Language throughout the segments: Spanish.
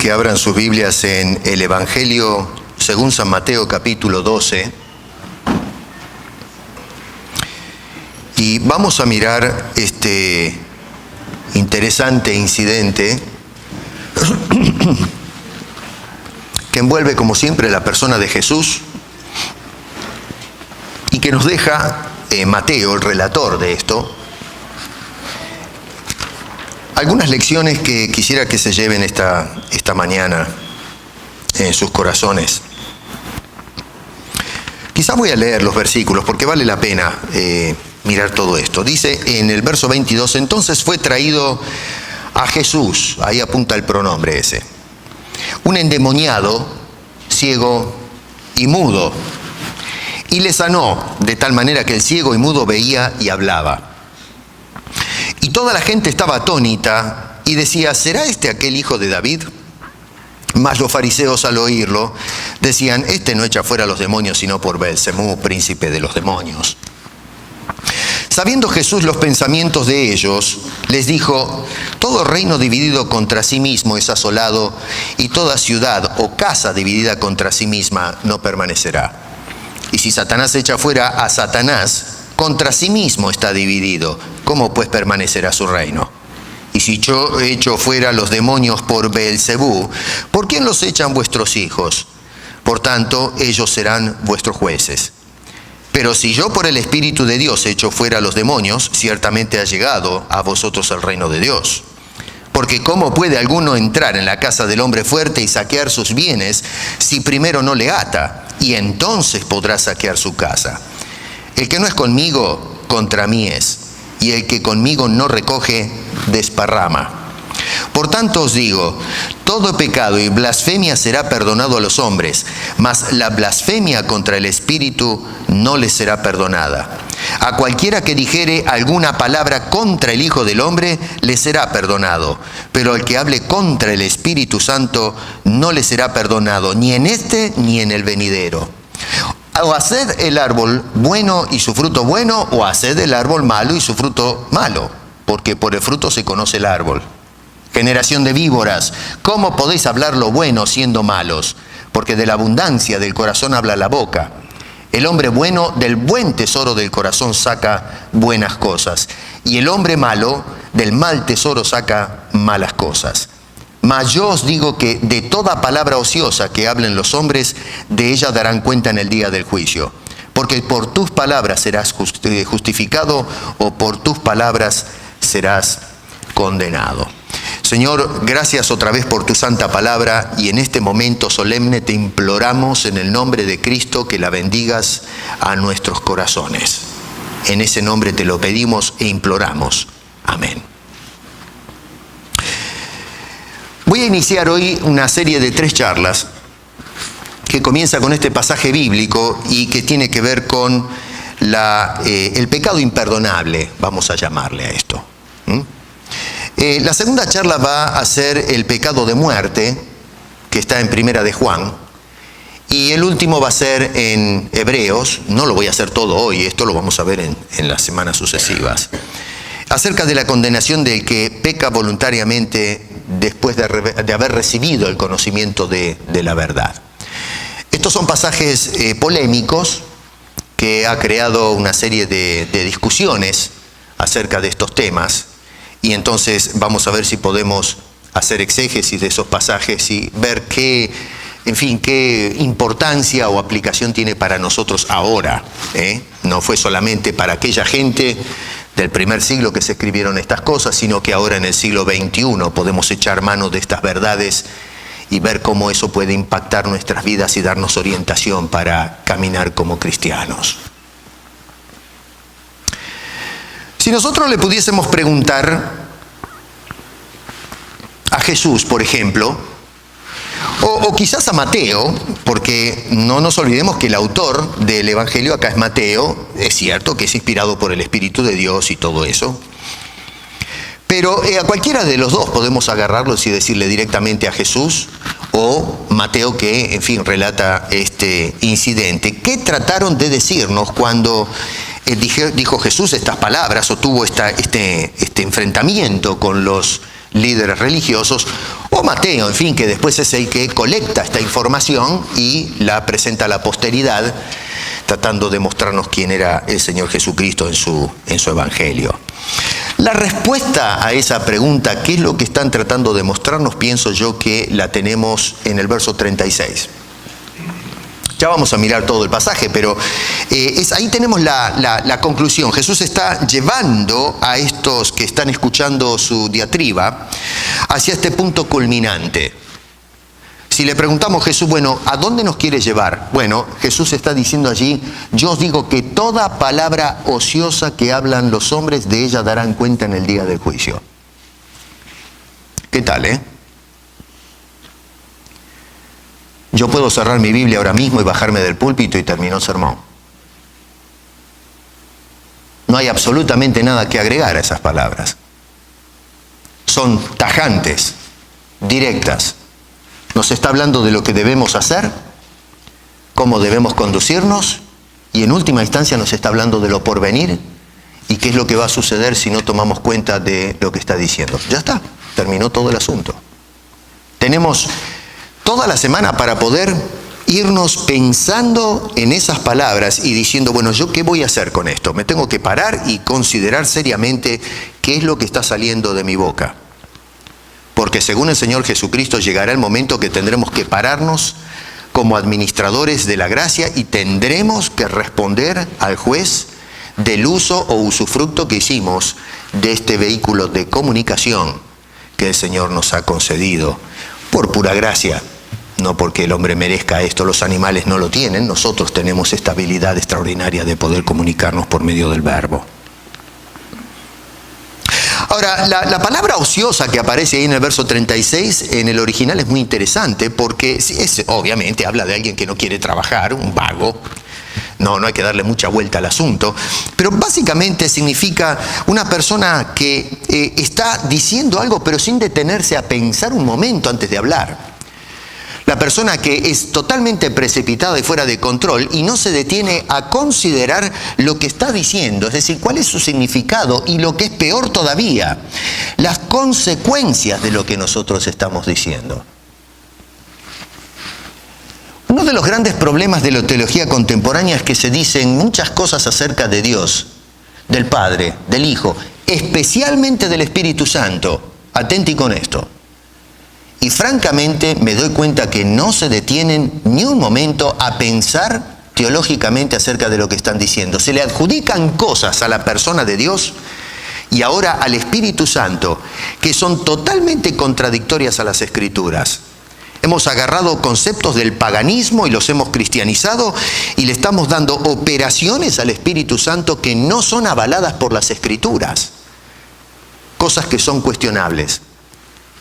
que abran sus Biblias en el Evangelio según San Mateo capítulo 12. Y vamos a mirar este interesante incidente que envuelve, como siempre, la persona de Jesús y que nos deja Mateo, el relator de esto, algunas lecciones que quisiera que se lleven esta mañana en sus corazones. Quizás voy a leer los versículos porque vale la pena mirar todo esto. Dice en el verso 22, entonces fue traído a Jesús, ahí apunta el pronombre ese, un endemoniado, ciego y mudo, y le sanó de tal manera que el ciego y mudo veía y hablaba. Y toda la gente estaba atónita y decía, ¿será este aquel hijo de David? Mas los fariseos, al oírlo, decían, este no echa fuera a los demonios sino por Beelzebú, príncipe de los demonios. Sabiendo Jesús los pensamientos de ellos, les dijo, todo reino dividido contra sí mismo es asolado, y toda ciudad o casa dividida contra sí misma no permanecerá. Y si Satanás echa fuera a Satanás, contra sí mismo está dividido. ¿Cómo pues permanecerá su reino? Y si yo echo fuera los demonios por Beelzebú, ¿por quién los echan vuestros hijos? Por tanto, ellos serán vuestros jueces. Pero si yo por el Espíritu de Dios echo fuera los demonios, ciertamente ha llegado a vosotros el reino de Dios. Porque ¿cómo puede alguno entrar en la casa del hombre fuerte y saquear sus bienes si primero no le ata? Y entonces podrá saquear su casa. El que no es conmigo, contra mí es. Y el que conmigo no recoge, desparrama. Por tanto os digo, todo pecado y blasfemia será perdonado a los hombres, mas la blasfemia contra el Espíritu no les será perdonada. A cualquiera que dijere alguna palabra contra el Hijo del Hombre, le será perdonado. Pero al que hable contra el Espíritu Santo, no le será perdonado, ni en este ni en el venidero. O haced el árbol bueno y su fruto bueno, o haced el árbol malo y su fruto malo, porque por el fruto se conoce el árbol. Generación de víboras, ¿cómo podéis hablar lo bueno siendo malos? Porque de la abundancia del corazón habla la boca. El hombre bueno del buen tesoro del corazón saca buenas cosas, y el hombre malo del mal tesoro saca malas cosas. Mas yo os digo que de toda palabra ociosa que hablen los hombres, de ella darán cuenta en el día del juicio. Porque por tus palabras serás justificado, o por tus palabras serás condenado. Señor, gracias otra vez por tu santa palabra, y en este momento solemne te imploramos en el nombre de Cristo que la bendigas a nuestros corazones. En ese nombre te lo pedimos e imploramos. Amén. Voy a iniciar hoy una serie de 3 charlas que comienza con este pasaje bíblico y que tiene que ver con el pecado imperdonable, vamos a llamarle a esto. La segunda charla va a ser el pecado de muerte, que está en Primera de Juan, y el último va a ser en Hebreos. No lo voy a hacer todo hoy, esto lo vamos a ver en las semanas sucesivas, acerca de la condenación del que peca voluntariamente después de haber recibido el conocimiento de la verdad. Estos son pasajes polémicos que ha creado una serie de discusiones acerca de estos temas, y entonces vamos a ver si podemos hacer exégesis de esos pasajes y ver qué importancia o aplicación tiene para nosotros ahora. No fue solamente para aquella gente del primer siglo que se escribieron estas cosas, sino que ahora en el siglo XXI podemos echar mano de estas verdades y ver cómo eso puede impactar nuestras vidas y darnos orientación para caminar como cristianos. Si nosotros le pudiésemos preguntar a Jesús, por ejemplo, o quizás a Mateo, porque no nos olvidemos que el autor del Evangelio acá es Mateo, es cierto que es inspirado por el Espíritu de Dios y todo eso, pero a cualquiera de los dos podemos agarrarlos y decirle directamente a Jesús, o Mateo que, relata este incidente. ¿Qué trataron de decirnos cuando dijo Jesús estas palabras, o tuvo este enfrentamiento con los líderes religiosos? O o Mateo, en fin, que después es el que colecta esta información y la presenta a la posteridad, tratando de mostrarnos quién era el Señor Jesucristo en su evangelio. La respuesta a esa pregunta, ¿qué es lo que están tratando de mostrarnos? Pienso yo que la tenemos en el verso 36. Ya vamos a mirar todo el pasaje, pero ahí tenemos la conclusión. Jesús está llevando a estos que están escuchando su diatriba hacia este punto culminante. Si le preguntamos a Jesús, bueno, ¿a dónde nos quiere llevar? Bueno, Jesús está diciendo allí, yo os digo que toda palabra ociosa que hablan los hombres, de ella darán cuenta en el día del juicio. ¿Qué tal, Yo puedo cerrar mi Biblia ahora mismo y bajarme del púlpito y terminó el sermón. No hay absolutamente nada que agregar a esas palabras. Son tajantes, directas. Nos está hablando de lo que debemos hacer, cómo debemos conducirnos, y en última instancia nos está hablando de lo porvenir y qué es lo que va a suceder si no tomamos cuenta de lo que está diciendo. Ya está, terminó todo el asunto. Tenemos toda la semana para poder irnos pensando en esas palabras y diciendo, bueno, ¿yo qué voy a hacer con esto? Me tengo que parar y considerar seriamente qué es lo que está saliendo de mi boca. Porque según el Señor Jesucristo llegará el momento que tendremos que pararnos como administradores de la gracia y tendremos que responder al juez del uso o usufructo que hicimos de este vehículo de comunicación que el Señor nos ha concedido por pura gracia. No porque el hombre merezca esto, los animales no lo tienen, nosotros tenemos esta habilidad extraordinaria de poder comunicarnos por medio del verbo. Ahora, la palabra ociosa que aparece ahí en el verso 36, en el original es muy interesante porque obviamente habla de alguien que no quiere trabajar, un vago. No hay que darle mucha vuelta al asunto, pero básicamente significa una persona que está diciendo algo pero sin detenerse a pensar un momento antes de hablar. La persona que es totalmente precipitada y fuera de control y no se detiene a considerar lo que está diciendo, es decir, cuál es su significado y lo que es peor todavía, las consecuencias de lo que nosotros estamos diciendo. Uno de los grandes problemas de la teología contemporánea es que se dicen muchas cosas acerca de Dios, del Padre, del Hijo, especialmente del Espíritu Santo. Atenti con esto. Y francamente me doy cuenta que no se detienen ni un momento a pensar teológicamente acerca de lo que están diciendo. Se le adjudican cosas a la persona de Dios y ahora al Espíritu Santo que son totalmente contradictorias a las Escrituras. Hemos agarrado conceptos del paganismo y los hemos cristianizado y le estamos dando operaciones al Espíritu Santo que no son avaladas por las Escrituras. Cosas que son cuestionables.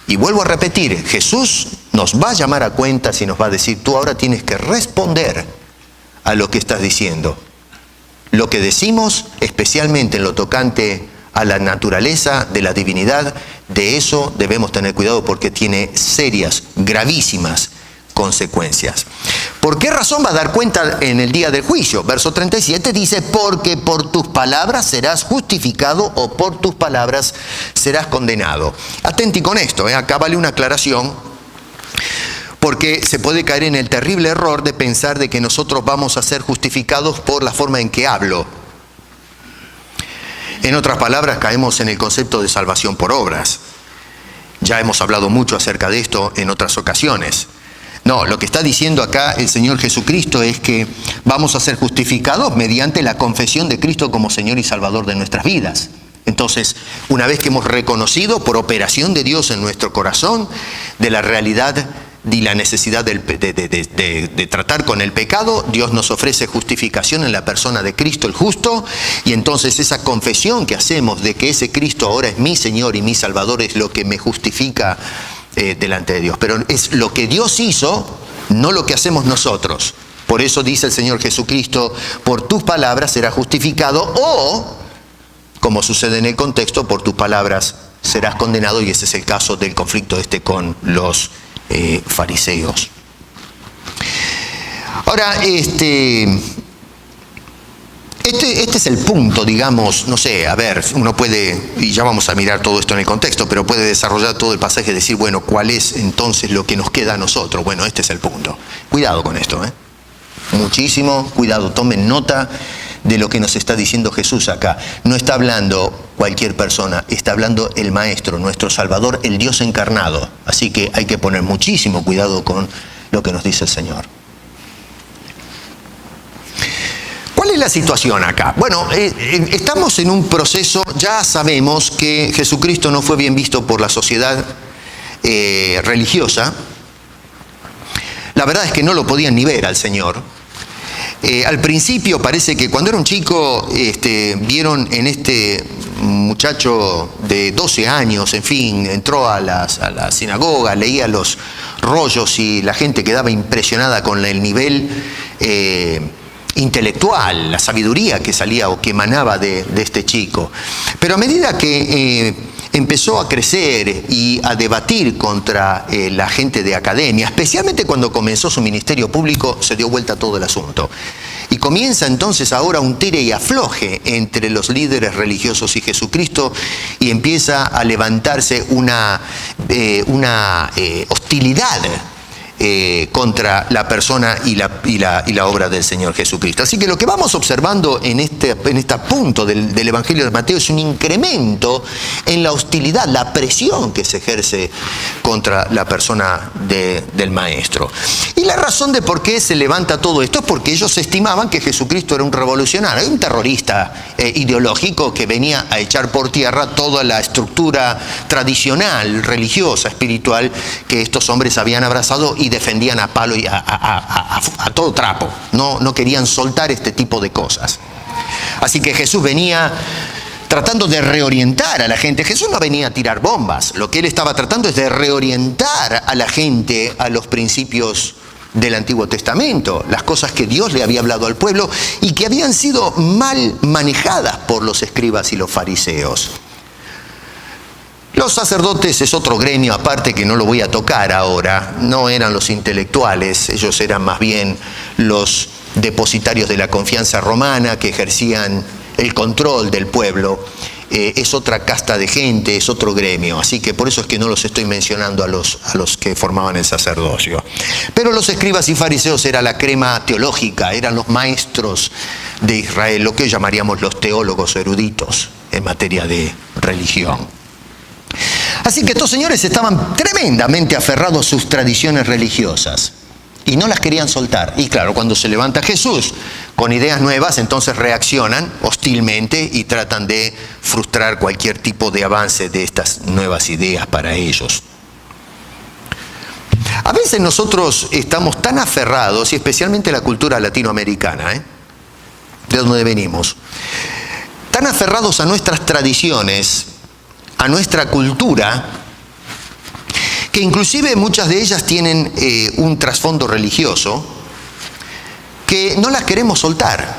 Y vuelvo a repetir, Jesús nos va a llamar a cuentas y nos va a decir, tú ahora tienes que responder a lo que estás diciendo. Lo que decimos, especialmente en lo tocante a la naturaleza de la divinidad, de eso debemos tener cuidado porque tiene serias, gravísimas consecuencias. ¿Por qué razón va a dar cuenta en el día del juicio? Verso 37 dice, porque por tus palabras serás justificado o por tus palabras serás condenado. Atenti con esto, acá vale una aclaración, porque se puede caer en el terrible error de pensar de que nosotros vamos a ser justificados por la forma en que hablo. En otras palabras, caemos en el concepto de salvación por obras. Ya hemos hablado mucho acerca de esto en otras ocasiones. No, lo que está diciendo acá el Señor Jesucristo es que vamos a ser justificados mediante la confesión de Cristo como Señor y Salvador de nuestras vidas. Entonces, una vez que hemos reconocido por operación de Dios en nuestro corazón de la realidad y la necesidad de tratar con el pecado, Dios nos ofrece justificación en la persona de Cristo el justo, y entonces esa confesión que hacemos de que ese Cristo ahora es mi Señor y mi Salvador es lo que me justifica delante de Dios. Pero es lo que Dios hizo, no lo que hacemos nosotros. Por eso dice el Señor Jesucristo, por tus palabras serás justificado, o, como sucede en el contexto, por tus palabras serás condenado, y ese es el caso del conflicto con los fariseos. Ahora, Este es el punto, digamos, no sé, a ver, uno puede, y ya vamos a mirar todo esto en el contexto, pero puede desarrollar todo el pasaje y decir, bueno, ¿cuál es entonces lo que nos queda a nosotros? Bueno, este es el punto. Cuidado con esto, ¿eh? Muchísimo cuidado, tomen nota de lo que nos está diciendo Jesús acá. No está hablando cualquier persona, está hablando el Maestro, nuestro Salvador, el Dios encarnado. Así que hay que poner muchísimo cuidado con lo que nos dice el Señor. ¿Cuál es la situación acá? Bueno, estamos en un proceso, ya sabemos que Jesucristo no fue bien visto por la sociedad religiosa. La verdad es que no lo podían ni ver al Señor. Al principio parece que cuando era un chico vieron en este muchacho de 12 años, en fin, entró a la sinagoga, leía los rollos y la gente quedaba impresionada con el nivel intelectual, la sabiduría que salía o que emanaba de este chico. Pero a medida que empezó a crecer y a debatir contra la gente de academia, especialmente cuando comenzó su ministerio público, se dio vuelta todo el asunto. Y comienza entonces ahora un tire y afloje entre los líderes religiosos y Jesucristo, y empieza a levantarse una hostilidad contra la persona y la obra del Señor Jesucristo. Así que lo que vamos observando en este punto del Evangelio de Mateo es un incremento en la hostilidad, la presión que se ejerce contra la persona del Maestro. Y la razón de por qué se levanta todo esto es porque ellos estimaban que Jesucristo era un revolucionario, un terrorista ideológico que venía a echar por tierra toda la estructura tradicional, religiosa, espiritual que estos hombres habían abrazado y defendían a palo y a todo trapo. No querían soltar este tipo de cosas. Así que Jesús venía tratando de reorientar a la gente. Jesús no venía a tirar bombas. Lo que él estaba tratando es de reorientar a la gente a los principios del Antiguo Testamento, las cosas que Dios le había hablado al pueblo y que habían sido mal manejadas por los escribas y los fariseos. Los sacerdotes es otro gremio aparte que no lo voy a tocar ahora. No eran los intelectuales, ellos eran más bien los depositarios de la confianza romana que ejercían el control del pueblo. Es otra casta de gente, es otro gremio. Así que por eso es que no los estoy mencionando a los que formaban el sacerdocio. Pero los escribas y fariseos era la crema teológica, eran los maestros de Israel, lo que llamaríamos los teólogos eruditos en materia de religión. Así que estos señores estaban tremendamente aferrados a sus tradiciones religiosas y no las querían soltar. Y claro, cuando se levanta Jesús con ideas nuevas, entonces reaccionan hostilmente y tratan de frustrar cualquier tipo de avance de estas nuevas ideas para ellos. A veces nosotros estamos tan aferrados, y especialmente la cultura latinoamericana, de donde venimos, tan aferrados a nuestras tradiciones, a nuestra cultura, que inclusive muchas de ellas tienen un trasfondo religioso, que no las queremos soltar.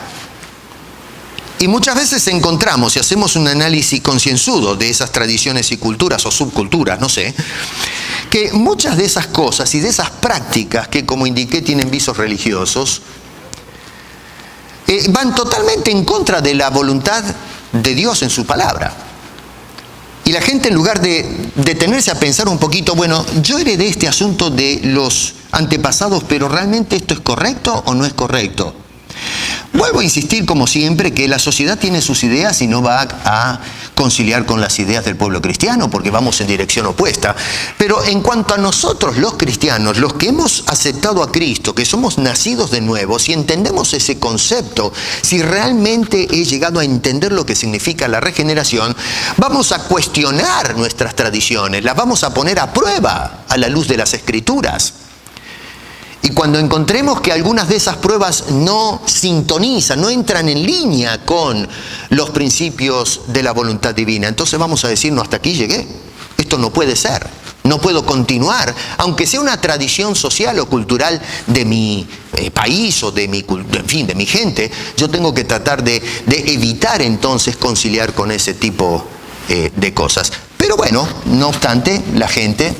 Y muchas veces encontramos, si hacemos un análisis concienzudo de esas tradiciones y culturas o subculturas, no sé, que muchas de esas cosas y de esas prácticas que, como indiqué, tienen visos religiosos, van totalmente en contra de la voluntad de Dios en su palabra. Y la gente, en lugar de detenerse a pensar un poquito, bueno, yo heredé este asunto de los antepasados, pero ¿realmente esto es correcto o no es correcto? Vuelvo a insistir, como siempre, que la sociedad tiene sus ideas y no va a conciliar con las ideas del pueblo cristiano, porque vamos en dirección opuesta. Pero en cuanto a nosotros, los cristianos, los que hemos aceptado a Cristo, que somos nacidos de nuevo, si entendemos ese concepto, si realmente he llegado a entender lo que significa la regeneración, vamos a cuestionar nuestras tradiciones, las vamos a poner a prueba a la luz de las Escrituras. Y cuando encontremos que algunas de esas pruebas no sintonizan, no entran en línea con los principios de la voluntad divina, entonces vamos a decir, no, hasta aquí llegué. Esto no puede ser. No puedo continuar, aunque sea una tradición social o cultural de mi país o de mi gente. Yo tengo que tratar de evitar entonces conciliar con ese tipo de cosas. Pero bueno, no obstante, la gente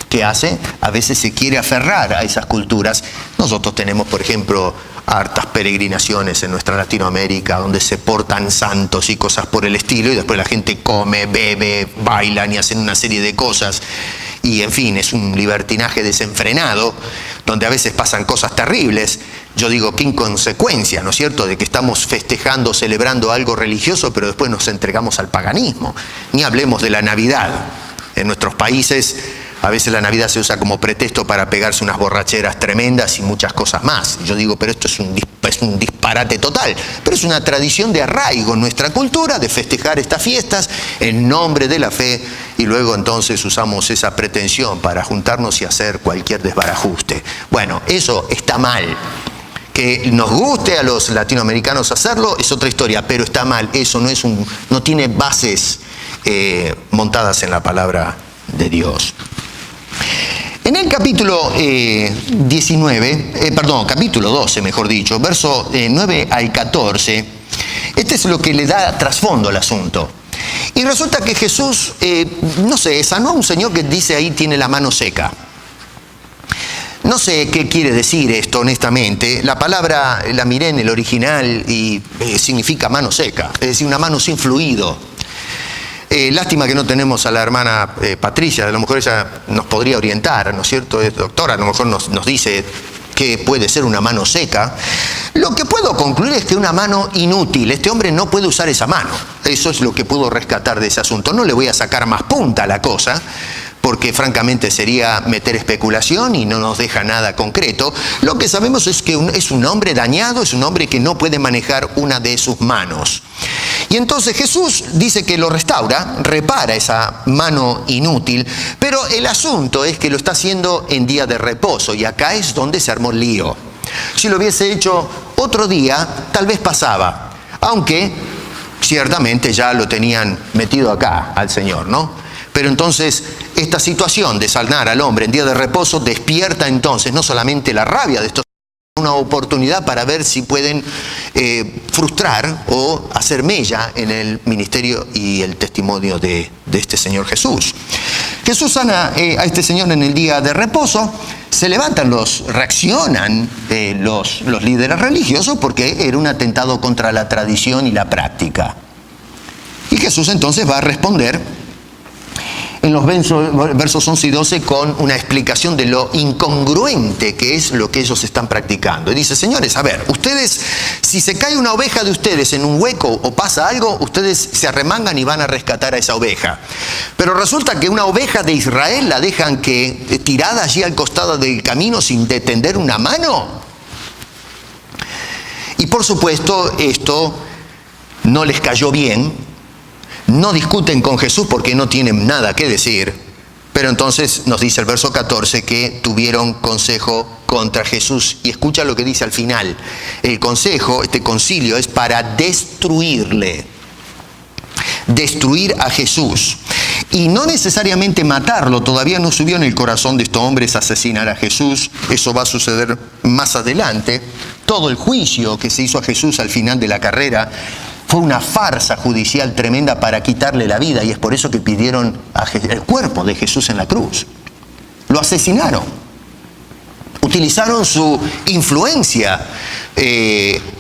que hace, a veces se quiere aferrar a esas culturas. Nosotros tenemos, por ejemplo, hartas peregrinaciones en nuestra Latinoamérica donde se portan santos y cosas por el estilo, y después la gente come, bebe, bailan y hacen una serie de cosas. Y en fin, es un libertinaje desenfrenado, donde a veces pasan cosas terribles. Yo digo, qué inconsecuencia, ¿no es cierto?, de que estamos festejando, celebrando algo religioso, pero después nos entregamos al paganismo. Ni hablemos de la Navidad. En nuestros países, a veces la Navidad se usa como pretexto para pegarse unas borracheras tremendas y muchas cosas más. Yo digo, pero esto es un disparate total. Pero es una tradición de arraigo en nuestra cultura de festejar estas fiestas en nombre de la fe, y luego entonces usamos esa pretensión para juntarnos y hacer cualquier desbarajuste. Bueno, eso está mal. Que nos guste a los latinoamericanos hacerlo es otra historia, pero está mal. Eso no tiene bases montadas en la palabra de Dios. En el capítulo capítulo 12, mejor dicho, verso 9 al 14, este es lo que le da trasfondo al asunto. Y resulta que Jesús, sanó a un señor que dice ahí tiene la mano seca. No sé qué quiere decir esto, honestamente. La palabra la miré en el original y significa mano seca, es decir, una mano sin fluido. Lástima que no tenemos a la hermana Patricia, a lo mejor ella nos podría orientar, ¿no es cierto? Es doctora, a lo mejor nos dice qué puede ser una mano seca. Lo que puedo concluir es que una mano inútil, este hombre no puede usar esa mano. Eso es lo que puedo rescatar de ese asunto. No le voy a sacar más punta a la cosa, porque francamente sería meter especulación y no nos deja nada concreto. Lo que sabemos es que es un hombre dañado, es un hombre que no puede manejar una de sus manos. Y entonces Jesús dice que lo restaura, repara esa mano inútil, pero el asunto es que lo está haciendo en día de reposo, y acá es donde se armó el lío. Si lo hubiese hecho otro día, tal vez pasaba, aunque ciertamente ya lo tenían metido acá al Señor, ¿no? Pero entonces esta situación de sanar al hombre en día de reposo despierta entonces no solamente la rabia de estos, una oportunidad para ver si pueden frustrar o hacer mella en el ministerio y el testimonio de este Señor Jesús. Jesús sana a este señor en el día de reposo. Se levantan reaccionan los líderes religiosos porque era un atentado contra la tradición y la práctica. Y Jesús entonces va a responder en los versos 11 y 12 con una explicación de lo incongruente que es lo que ellos están practicando. Y dice, señores, a ver, ustedes, si se cae una oveja de ustedes en un hueco o pasa algo, ustedes se arremangan y van a rescatar a esa oveja. Pero resulta que una oveja de Israel la dejan tirada allí al costado del camino sin tender una mano. Y por supuesto, esto no les cayó bien. No discuten con Jesús porque no tienen nada que decir, pero entonces nos dice el verso 14 que tuvieron consejo contra Jesús. Y escucha lo que dice al final. El consejo, este concilio, es para destruirle, destruir a Jesús. Y no necesariamente matarlo, todavía no subió en el corazón de estos hombres asesinar a Jesús. Eso va a suceder más adelante. Todo el juicio que se hizo a Jesús al final de la carrera fue una farsa judicial tremenda para quitarle la vida, y es por eso que pidieron el cuerpo de Jesús en la cruz. Lo asesinaron. Utilizaron su influencia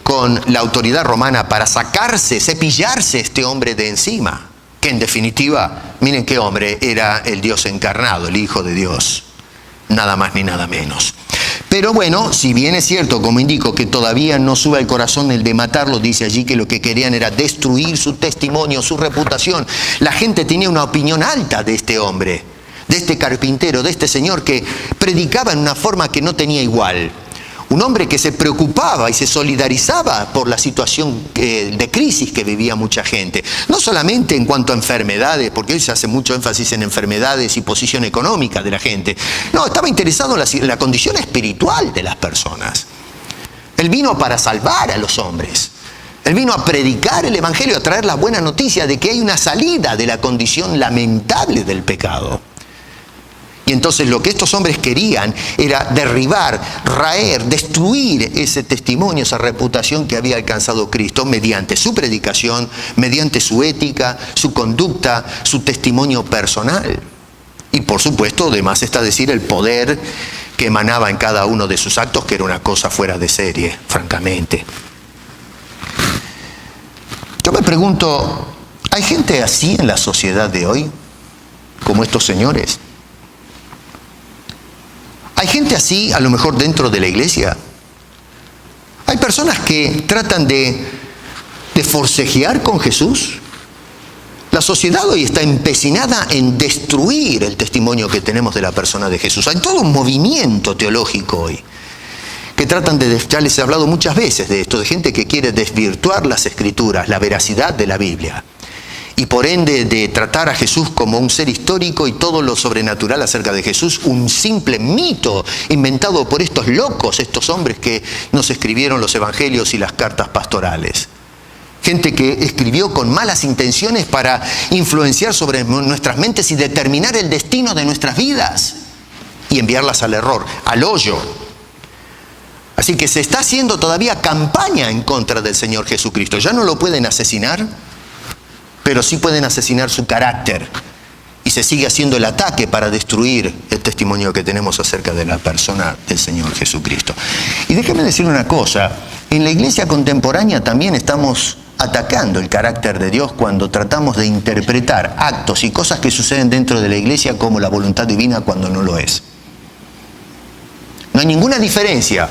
con la autoridad romana para cepillarse este hombre de encima, que en definitiva, miren qué hombre, era el Dios encarnado, el Hijo de Dios, nada más ni nada menos. Pero bueno, si bien es cierto, como indico, que todavía no sube al corazón el de matarlo, dice allí que lo que querían era destruir su testimonio, su reputación. La gente tenía una opinión alta de este hombre, de este carpintero, de este señor que predicaba en una forma que no tenía igual. Un hombre que se preocupaba y se solidarizaba por la situación de crisis que vivía mucha gente. No solamente en cuanto a enfermedades, porque hoy se hace mucho énfasis en enfermedades y posición económica de la gente. No, estaba interesado en la condición espiritual de las personas. Él vino para salvar a los hombres. Él vino a predicar el Evangelio, a traer la buena noticia de que hay una salida de la condición lamentable del pecado. Y entonces lo que estos hombres querían era derribar, raer, destruir ese testimonio, esa reputación que había alcanzado Cristo mediante su predicación, mediante su ética, su conducta, su testimonio personal. Y por supuesto, además está decir el poder que emanaba en cada uno de sus actos, que era una cosa fuera de serie, francamente. Yo me pregunto, ¿hay gente así en la sociedad de hoy, como estos señores? ¿Hay gente así, a lo mejor, dentro de la iglesia? ¿Hay personas que tratan de forcejear con Jesús? La sociedad hoy está empecinada en destruir el testimonio que tenemos de la persona de Jesús. Hay todo un movimiento teológico hoy que tratan de, ya les he hablado muchas veces de esto, de gente que quiere desvirtuar las Escrituras, la veracidad de la Biblia, y por ende de tratar a Jesús como un ser histórico y todo lo sobrenatural acerca de Jesús un simple mito inventado por estos locos, estos hombres que nos escribieron los evangelios y las cartas pastorales. Gente que escribió con malas intenciones para influenciar sobre nuestras mentes y determinar el destino de nuestras vidas y enviarlas al error, al hoyo. Así que se está haciendo todavía campaña en contra del Señor Jesucristo. Ya no lo pueden asesinar, pero sí pueden asesinar su carácter. Y se sigue haciendo el ataque para destruir el testimonio que tenemos acerca de la persona del Señor Jesucristo. Y déjeme decir una cosa, en la iglesia contemporánea también estamos atacando el carácter de Dios cuando tratamos de interpretar actos y cosas que suceden dentro de la iglesia como la voluntad divina cuando no lo es. No hay ninguna diferencia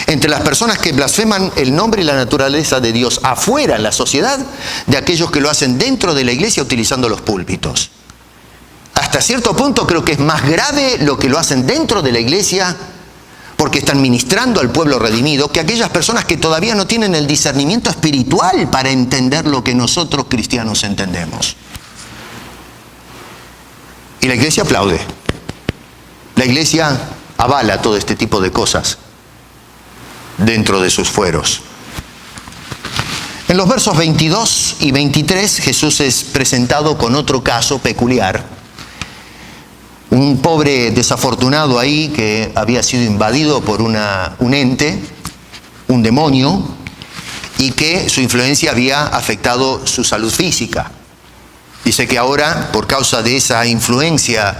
entre las personas que blasfeman el nombre y la naturaleza de Dios afuera en la sociedad de aquellos que lo hacen dentro de la iglesia utilizando los púlpitos. Hasta cierto punto creo que es más grave lo que lo hacen dentro de la iglesia porque están ministrando al pueblo redimido, que aquellas personas que todavía no tienen el discernimiento espiritual para entender lo que nosotros cristianos entendemos. Y la iglesia aplaude. La iglesia avala todo este tipo de cosas dentro de sus fueros. En los versos 22 y 23, Jesús es presentado con otro caso peculiar. Un pobre desafortunado ahí que había sido invadido por un ente, un demonio, y que su influencia había afectado su salud física. Dice que ahora, por causa de esa influencia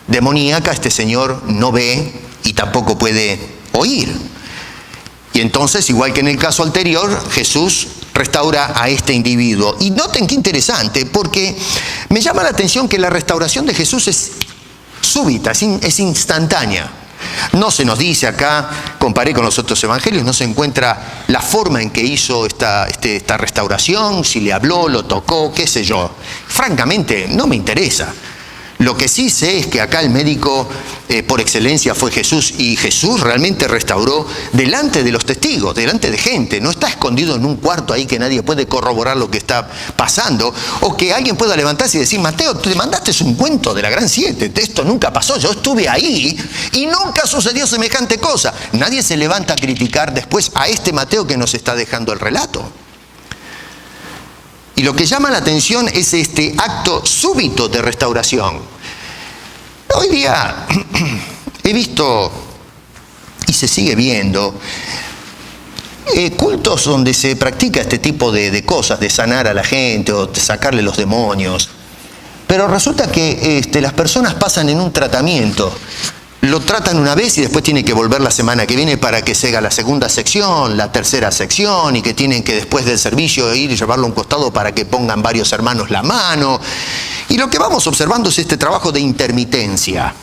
demoníaca, este señor no ve y tampoco puede oír. Y entonces, igual que en el caso anterior, Jesús restaura a este individuo. Y noten qué interesante, porque me llama la atención que la restauración de Jesús es súbita, es instantánea. No se nos dice acá, comparé con los otros evangelios, no se encuentra la forma en que hizo esta restauración, si le habló, lo tocó, qué sé yo. Francamente, no me interesa. Lo que sí sé es que acá el médico por excelencia fue Jesús, y Jesús realmente restauró delante de los testigos, delante de gente. No está escondido en un cuarto ahí que nadie puede corroborar lo que está pasando, o que alguien pueda levantarse y decir: Mateo, te mandaste un cuento de la Gran Siete, esto nunca pasó, yo estuve ahí y nunca sucedió semejante cosa. Nadie se levanta a criticar después a este Mateo que nos está dejando el relato. Y lo que llama la atención es este acto súbito de restauración. Hoy día he visto, y se sigue viendo, cultos donde se practica este tipo de cosas, de sanar a la gente o de sacarle los demonios. Pero resulta que las personas pasan en un tratamiento. Lo tratan una vez y después tienen que volver la semana que viene para que se haga la segunda sección, la tercera sección, y que tienen que después del servicio ir y llevarlo a un costado para que pongan varios hermanos la mano. Y lo que vamos observando es este trabajo de intermitencia.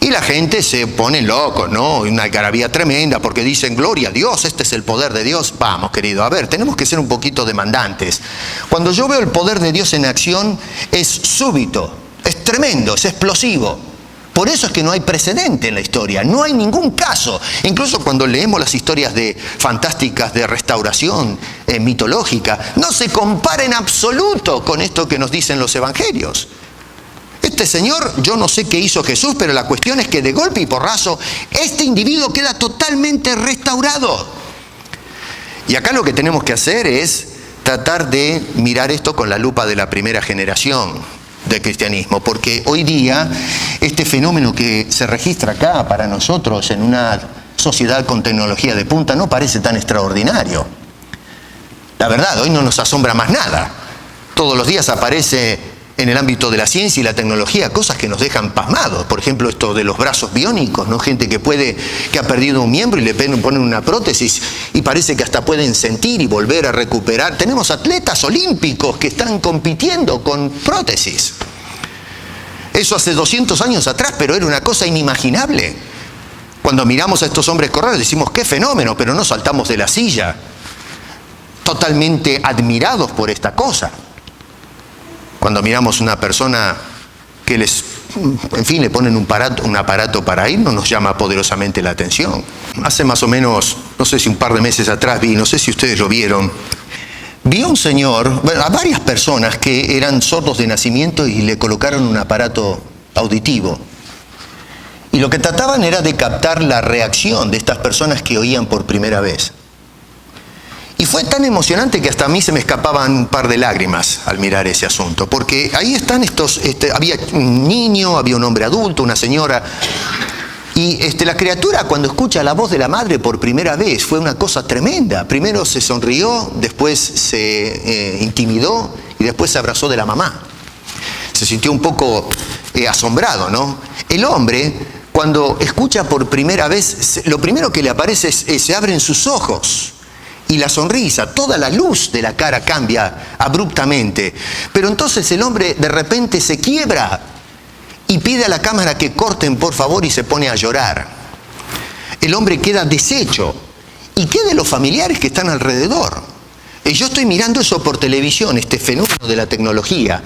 Y la gente se pone loco, ¿no? Una algarabía tremenda porque dicen: gloria a Dios, este es el poder de Dios. Vamos, querido, a ver, tenemos que ser un poquito demandantes. Cuando yo veo el poder de Dios en acción, es súbito, es tremendo, es explosivo. Por eso es que no hay precedente en la historia, no hay ningún caso. Incluso cuando leemos las historias fantásticas de restauración mitológica, no se compara en absoluto con esto que nos dicen los evangelios. Este señor, yo no sé qué hizo Jesús, pero la cuestión es que de golpe y porrazo, este individuo queda totalmente restaurado. Y acá lo que tenemos que hacer es tratar de mirar esto con la lupa de la primera generación del cristianismo, porque hoy día este fenómeno que se registra acá para nosotros en una sociedad con tecnología de punta no parece tan extraordinario. La verdad, hoy no nos asombra más nada. Todos los días aparece en el ámbito de la ciencia y la tecnología, cosas que nos dejan pasmados. Por ejemplo, esto de los brazos biónicos, ¿no? Gente que ha perdido un miembro y le ponen una prótesis y parece que hasta pueden sentir y volver a recuperar. Tenemos atletas olímpicos que están compitiendo con prótesis. Eso hace 200 años atrás, pero era una cosa inimaginable. Cuando miramos a estos hombres correr decimos, ¡qué fenómeno!, pero no saltamos de la silla, totalmente admirados por esta cosa. Cuando miramos una persona que le ponen un aparato para ir, no nos llama poderosamente la atención. Hace más o menos, no sé si un par de meses atrás no sé si ustedes lo vieron, vi a un señor, a varias personas que eran sordos de nacimiento y le colocaron un aparato auditivo. Y lo que trataban era de captar la reacción de estas personas que oían por primera vez. Y fue tan emocionante que hasta a mí se me escapaban un par de lágrimas al mirar ese asunto, porque ahí están había un niño, había un hombre adulto, una señora, y la criatura cuando escucha la voz de la madre por primera vez fue una cosa tremenda. Primero se sonrió, después se intimidó y después se abrazó de la mamá. Se sintió un poco asombrado, ¿no? El hombre, cuando escucha por primera vez, lo primero que le aparece es se abren sus ojos. Y la sonrisa, toda la luz de la cara cambia abruptamente. Pero entonces el hombre de repente se quiebra y pide a la cámara que corten por favor y se pone a llorar. El hombre queda deshecho. ¿Y qué de los familiares que están alrededor? Yo estoy mirando eso por televisión, este fenómeno de la tecnología,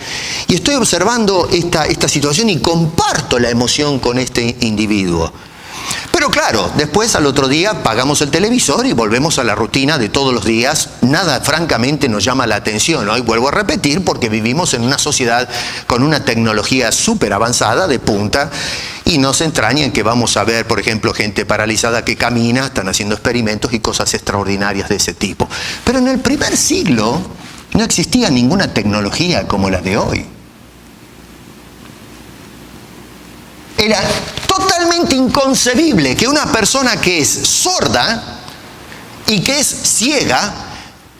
y estoy observando esta situación y comparto la emoción con este individuo. Pero claro, después al otro día apagamos el televisor y volvemos a la rutina de todos los días. Nada francamente nos llama la atención, ¿no? Y vuelvo a repetir, porque vivimos en una sociedad con una tecnología súper avanzada, de punta, y no se entraña en que vamos a ver, por ejemplo, gente paralizada que camina, están haciendo experimentos y cosas extraordinarias de ese tipo. Pero en el primer siglo no existía ninguna tecnología como la de hoy. Era totalmente inconcebible que una persona que es sorda y que es ciega,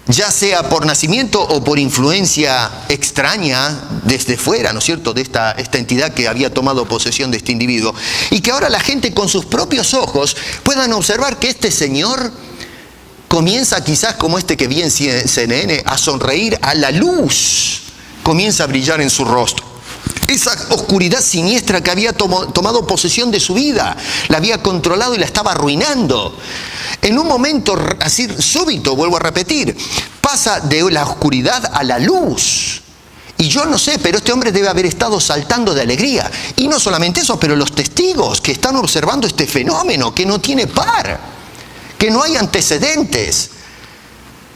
ya sea por nacimiento o por influencia extraña desde fuera, ¿no es cierto?, de esta entidad que había tomado posesión de este individuo, y que ahora la gente con sus propios ojos puedan observar que este señor comienza, quizás como este que vi en CNN, a sonreír, a la luz comienza a brillar en su rostro. Esa oscuridad siniestra que había tomado posesión de su vida, la había controlado y la estaba arruinando. En un momento así súbito, vuelvo a repetir, pasa de la oscuridad a la luz. Y yo no sé, pero este hombre debe haber estado saltando de alegría. Y no solamente eso, pero los testigos que están observando este fenómeno, que no tiene par, que no hay antecedentes,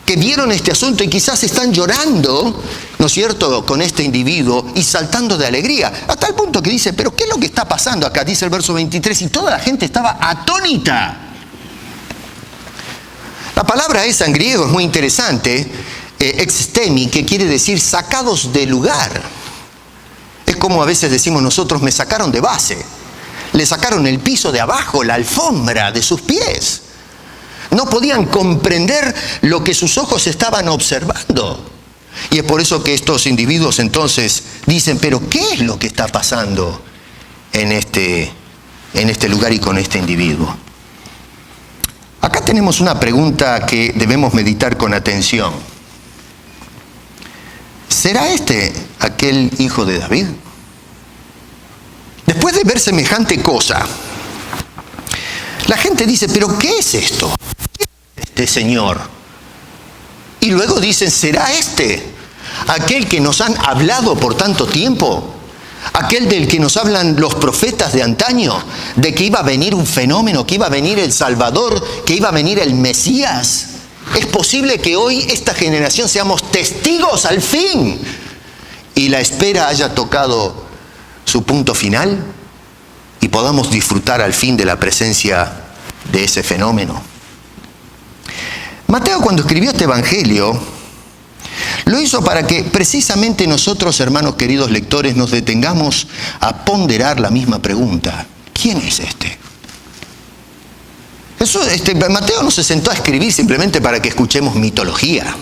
que vieron este asunto y quizás están llorando, ¿no es cierto?, con este individuo y saltando de alegría. Hasta el punto que dice, pero ¿qué es lo que está pasando acá? Dice el verso 23, y toda la gente estaba atónita. La palabra esa en griego es muy interesante, extemi, que quiere decir sacados de lugar. Es como a veces decimos nosotros, me sacaron de base. Le sacaron el piso de abajo, la alfombra de sus pies. No podían comprender lo que sus ojos estaban observando. Y es por eso que estos individuos entonces dicen, pero ¿qué es lo que está pasando en este lugar y con este individuo? Acá tenemos una pregunta que debemos meditar con atención. ¿Será este aquel hijo de David? Después de ver semejante cosa, la gente dice, pero ¿qué es esto? ¿Qué es este señor? Y luego dicen, ¿será este aquel que nos han hablado por tanto tiempo? Aquel del que nos hablan los profetas de antaño, de que iba a venir un fenómeno, que iba a venir el Salvador, que iba a venir el Mesías. Es posible que hoy esta generación seamos testigos al fin y la espera haya tocado su punto final y podamos disfrutar al fin de la presencia de ese fenómeno. Mateo, cuando escribió este evangelio, lo hizo para que precisamente nosotros, hermanos queridos lectores, nos detengamos a ponderar la misma pregunta. ¿Quién es este? Mateo no se sentó a escribir simplemente para que escuchemos mitología.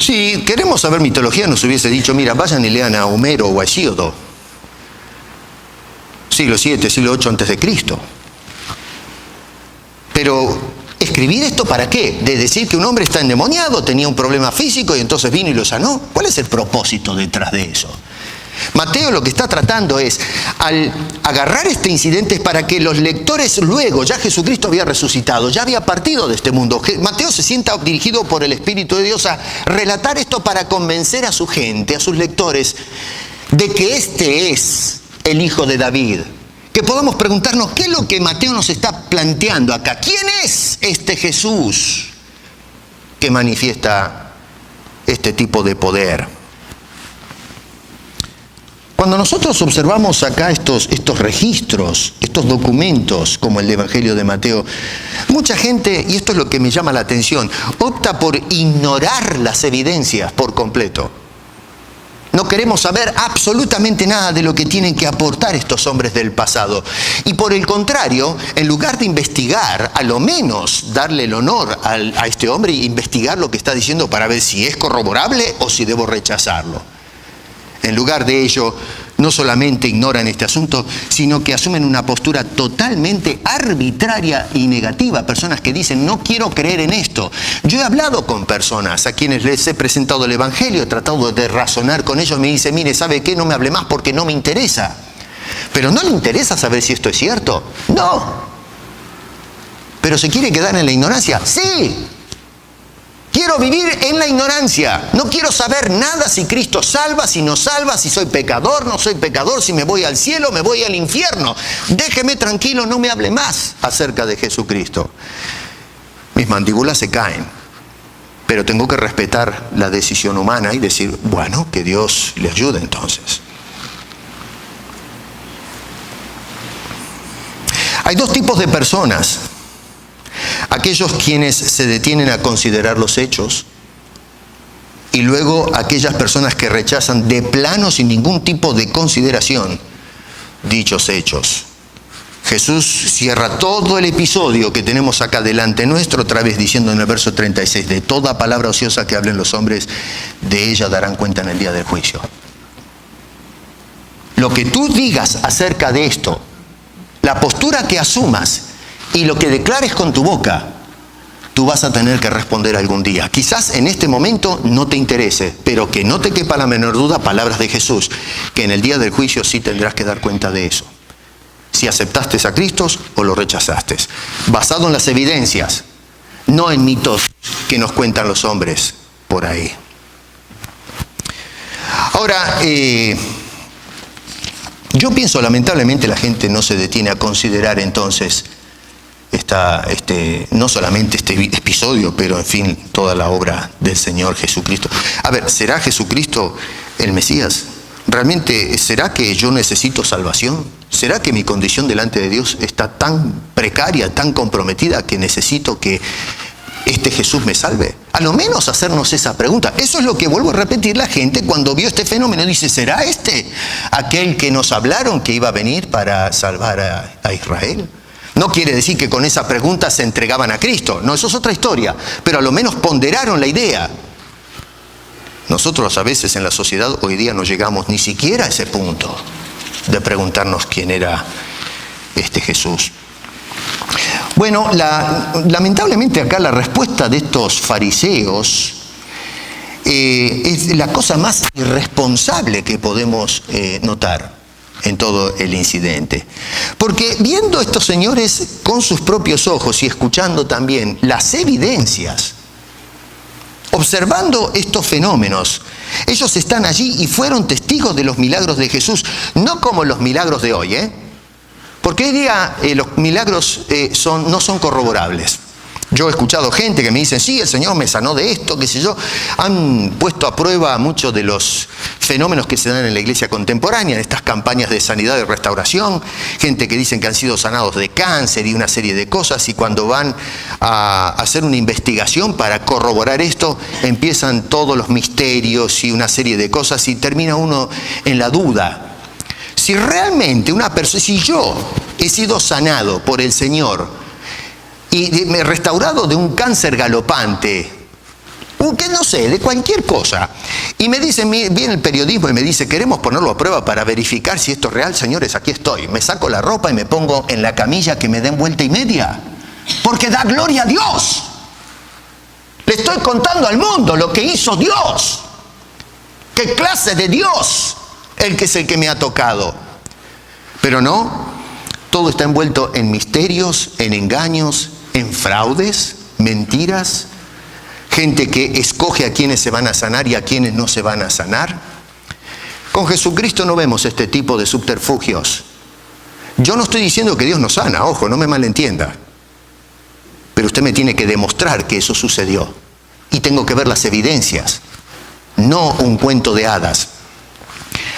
Si queremos saber mitología, nos hubiese dicho, mira, vayan y lean a Homero o a Hesíodo. Siglo VII, siglo VIII antes de Cristo. Pero, ¿escribir esto para qué? ¿De decir que un hombre está endemoniado, tenía un problema físico y entonces vino y lo sanó? ¿Cuál es el propósito detrás de eso? Mateo lo que está tratando es, al agarrar este incidente, es para que los lectores luego, ya Jesucristo había resucitado, ya había partido de este mundo. Mateo se sienta dirigido por el Espíritu de Dios a relatar esto para convencer a su gente, a sus lectores, de que este es el Hijo de David. Que podamos preguntarnos, ¿qué es lo que Mateo nos está planteando acá? ¿Quién es este Jesús que manifiesta este tipo de poder? Cuando nosotros observamos acá estos registros, estos documentos, como el Evangelio de Mateo, mucha gente, y esto es lo que me llama la atención, opta por ignorar las evidencias por completo. No queremos saber absolutamente nada de lo que tienen que aportar estos hombres del pasado. Y por el contrario, en lugar de investigar, a lo menos darle el honor a este hombre e investigar lo que está diciendo para ver si es corroborable o si debo rechazarlo. En lugar de ello, no solamente ignoran este asunto, sino que asumen una postura totalmente arbitraria y negativa. Personas que dicen, no quiero creer en esto. Yo he hablado con personas a quienes les he presentado el Evangelio, he tratado de razonar con ellos, me dicen, mire, ¿sabe qué? No me hable más porque no me interesa. ¿Pero no le interesa saber si esto es cierto? No. ¿Pero se quiere quedar en la ignorancia? Sí. Quiero vivir en la ignorancia. No quiero saber nada si Cristo salva, si no salva, si soy pecador, no soy pecador, si me voy al cielo, me voy al infierno. Déjeme tranquilo, no me hable más acerca de Jesucristo. Mis mandíbulas se caen, pero tengo que respetar la decisión humana y decir, bueno, que Dios le ayude entonces. Hay dos tipos de personas. Aquellos quienes se detienen a considerar los hechos y luego aquellas personas que rechazan de plano sin ningún tipo de consideración dichos hechos. Jesús cierra todo el episodio que tenemos acá delante nuestro otra vez diciendo en el verso 36, de toda palabra ociosa que hablen los hombres, de ella darán cuenta en el día del juicio. Lo que tú digas acerca de esto, la postura que asumas y lo que declares con tu boca, tú vas a tener que responder algún día. Quizás en este momento no te interese, pero que no te quepa la menor duda, palabras de Jesús, que en el día del juicio sí tendrás que dar cuenta de eso. Si aceptaste a Cristo o lo rechazaste. Basado en las evidencias, no en mitos que nos cuentan los hombres por ahí. Ahora, yo pienso, lamentablemente la gente no se detiene a considerar entonces no solamente este episodio, pero en fin, toda la obra del Señor Jesucristo. A ver, ¿será Jesucristo el Mesías? ¿Realmente será que yo necesito salvación? ¿Será que mi condición delante de Dios está tan precaria, tan comprometida, que necesito que este Jesús me salve? A lo menos hacernos esa pregunta. Eso es lo que vuelvo a repetir la gente cuando vio este fenómeno. Dice, ¿será este aquel que nos hablaron que iba a venir para salvar a Israel? No quiere decir que con esa pregunta se entregaban a Cristo. No, eso es otra historia. Pero a lo menos ponderaron la idea. Nosotros a veces en la sociedad hoy día no llegamos ni siquiera a ese punto de preguntarnos quién era este Jesús. Bueno, lamentablemente acá la respuesta de estos fariseos es la cosa más irresponsable que podemos notar en todo el incidente. Porque viendo a estos señores con sus propios ojos y escuchando también las evidencias, observando estos fenómenos, ellos están allí y fueron testigos de los milagros de Jesús, no como los milagros de hoy, porque hoy día los milagros no son corroborables. Yo he escuchado gente que me dice, sí, el Señor me sanó de esto, qué sé yo. Han puesto a prueba muchos de los fenómenos que se dan en la iglesia contemporánea, en estas campañas de sanidad y restauración. Gente que dicen que han sido sanados de cáncer y una serie de cosas, y cuando van a hacer una investigación para corroborar esto, empiezan todos los misterios y una serie de cosas, y termina uno en la duda. Si realmente una persona, si yo he sido sanado por el Señor, y me he restaurado de un cáncer galopante, que no sé, de cualquier cosa. Y me dice, viene el periodismo y me dice, queremos ponerlo a prueba para verificar si esto es real. Señores, aquí estoy. Me saco la ropa y me pongo en la camilla que me den vuelta y media. Porque da gloria a Dios. Le estoy contando al mundo lo que hizo Dios. ¿Qué clase de Dios? El que es el que me ha tocado. Pero no, todo está envuelto en misterios, en engaños, en fraudes, mentiras. Gente que escoge a quienes se van a sanar y a quienes no se van a sanar. Con Jesucristo no vemos este tipo de subterfugios. Yo no estoy diciendo que Dios nos sana, ojo, no me malentienda. Pero usted me tiene que demostrar que eso sucedió. Y tengo que ver las evidencias, no un cuento de hadas.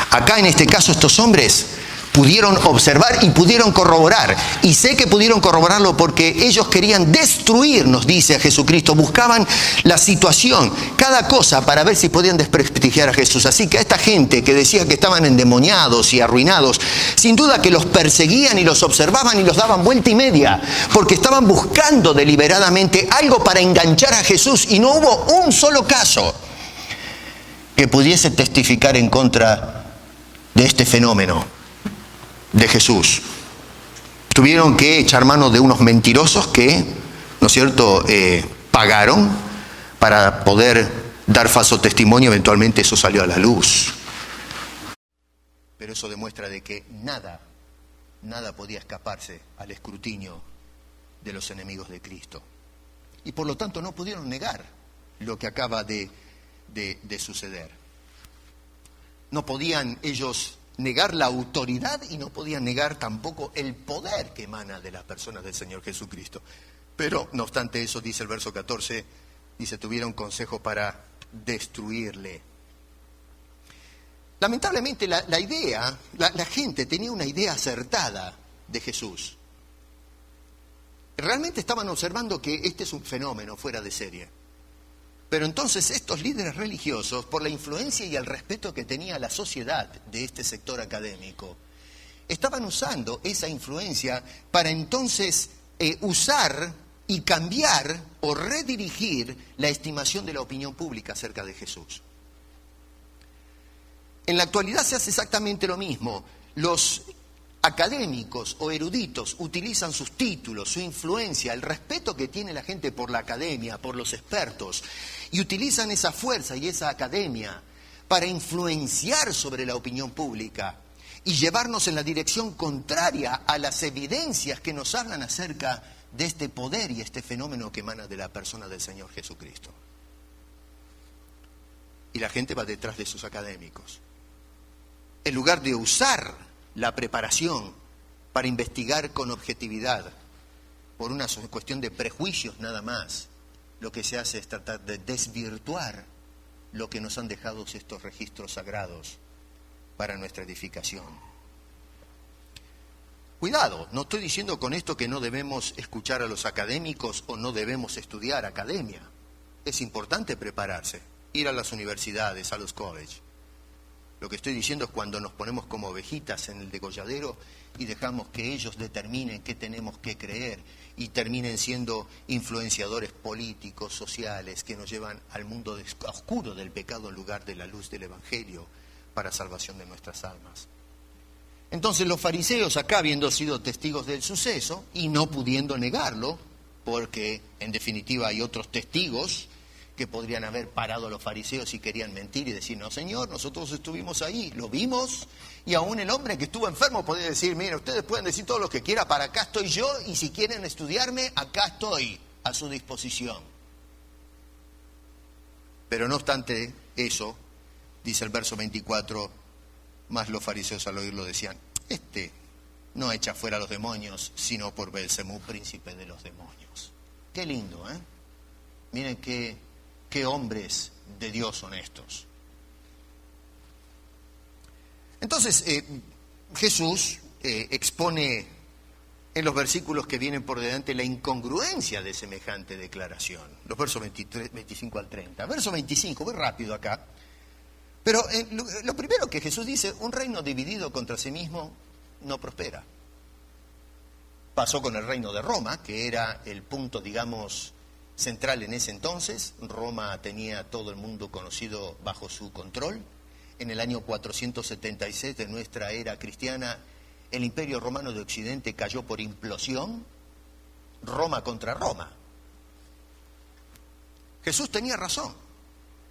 Acá en este caso estos hombres pudieron observar y pudieron corroborar. Y sé que pudieron corroborarlo porque ellos querían destruir, nos dice a Jesucristo. Buscaban la situación, cada cosa, para ver si podían desprestigiar a Jesús. Así que a esta gente que decía que estaban endemoniados y arruinados, sin duda que los perseguían y los observaban y los daban vuelta y media. Porque estaban buscando deliberadamente algo para enganchar a Jesús. Y no hubo un solo caso que pudiese testificar en contra de este fenómeno de Jesús. Tuvieron que echar mano de unos mentirosos que, ¿no es cierto?, pagaron para poder dar falso testimonio. Eventualmente eso salió a la luz. Pero eso demuestra de que nada podía escaparse al escrutinio de los enemigos de Cristo. Y por lo tanto no pudieron negar lo que acaba de suceder. No podían ellos negar la autoridad y no podían negar tampoco el poder que emana de las personas del Señor Jesucristo. Pero, no obstante eso, dice el verso 14, dice, tuvieron consejo para destruirle. Lamentablemente la gente tenía una idea acertada de Jesús. Realmente estaban observando que este es un fenómeno fuera de serie. Pero entonces estos líderes religiosos, por la influencia y el respeto que tenía la sociedad de este sector académico, estaban usando esa influencia para entonces usar y cambiar o redirigir la estimación de la opinión pública acerca de Jesús. En la actualidad se hace exactamente lo mismo. Los académicos o eruditos utilizan sus títulos, su influencia, el respeto que tiene la gente por la academia, por los expertos, y utilizan esa fuerza y esa academia para influenciar sobre la opinión pública y llevarnos en la dirección contraria a las evidencias que nos hablan acerca de este poder y este fenómeno que emana de la persona del Señor Jesucristo. Y la gente va detrás de sus académicos. En lugar de usar la preparación para investigar con objetividad, por una cuestión de prejuicios nada más, lo que se hace es tratar de desvirtuar lo que nos han dejado estos registros sagrados para nuestra edificación. Cuidado, no estoy diciendo con esto que no debemos escuchar a los académicos o no debemos estudiar academia. Es importante prepararse, ir a las universidades, a los colleges. Lo que estoy diciendo es cuando nos ponemos como ovejitas en el degolladero y dejamos que ellos determinen qué tenemos que creer y terminen siendo influenciadores políticos, sociales, que nos llevan al mundo oscuro del pecado en lugar de la luz del Evangelio para salvación de nuestras almas. Entonces los fariseos, acá habiendo sido testigos del suceso y no pudiendo negarlo, porque en definitiva hay otros testigos que podrían haber parado a los fariseos si querían mentir y decir, no señor, nosotros estuvimos ahí, lo vimos, y aún el hombre que estuvo enfermo podía decir, mire, ustedes pueden decir todo lo que quieran, para acá estoy yo, y si quieren estudiarme, acá estoy, a su disposición. Pero no obstante eso, dice el verso 24, más los fariseos al oírlo decían, este no echa fuera a los demonios, sino por Belcebú, príncipe de los demonios. Qué lindo, ¿eh? Miren qué hombres de Dios son estos. Entonces, Jesús expone en los versículos que vienen por delante la incongruencia de semejante declaración. Los versos 25 al 30. Verso 25, voy rápido acá. Pero lo primero que Jesús dice, un reino dividido contra sí mismo no prospera. Pasó con el reino de Roma, que era el punto, digamos, central en ese entonces. Roma tenía todo el mundo conocido bajo su control. En el año 476 de nuestra era cristiana, el Imperio Romano de Occidente cayó por implosión. Roma contra Roma. Jesús tenía razón.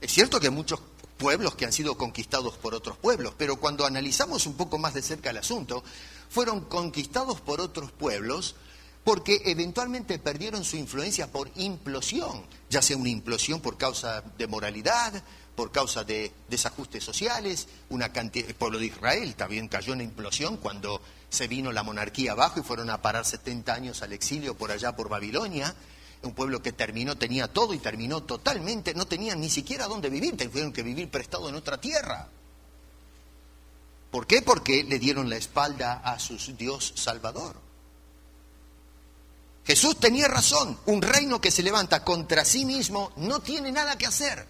Es cierto que hay muchos pueblos que han sido conquistados por otros pueblos, pero cuando analizamos un poco más de cerca el asunto, fueron conquistados por otros pueblos porque eventualmente perdieron su influencia por implosión, ya sea una implosión por causa de moralidad, por causa de desajustes sociales. El pueblo de Israel también cayó en implosión cuando se vino la monarquía abajo y fueron a parar 70 años al exilio por allá por Babilonia. Un pueblo que tenía todo y terminó totalmente, no tenían ni siquiera dónde vivir, tuvieron que vivir prestado en otra tierra. ¿Por qué? Porque le dieron la espalda a su Dios Salvador. Jesús tenía razón, un reino que se levanta contra sí mismo no tiene nada que hacer.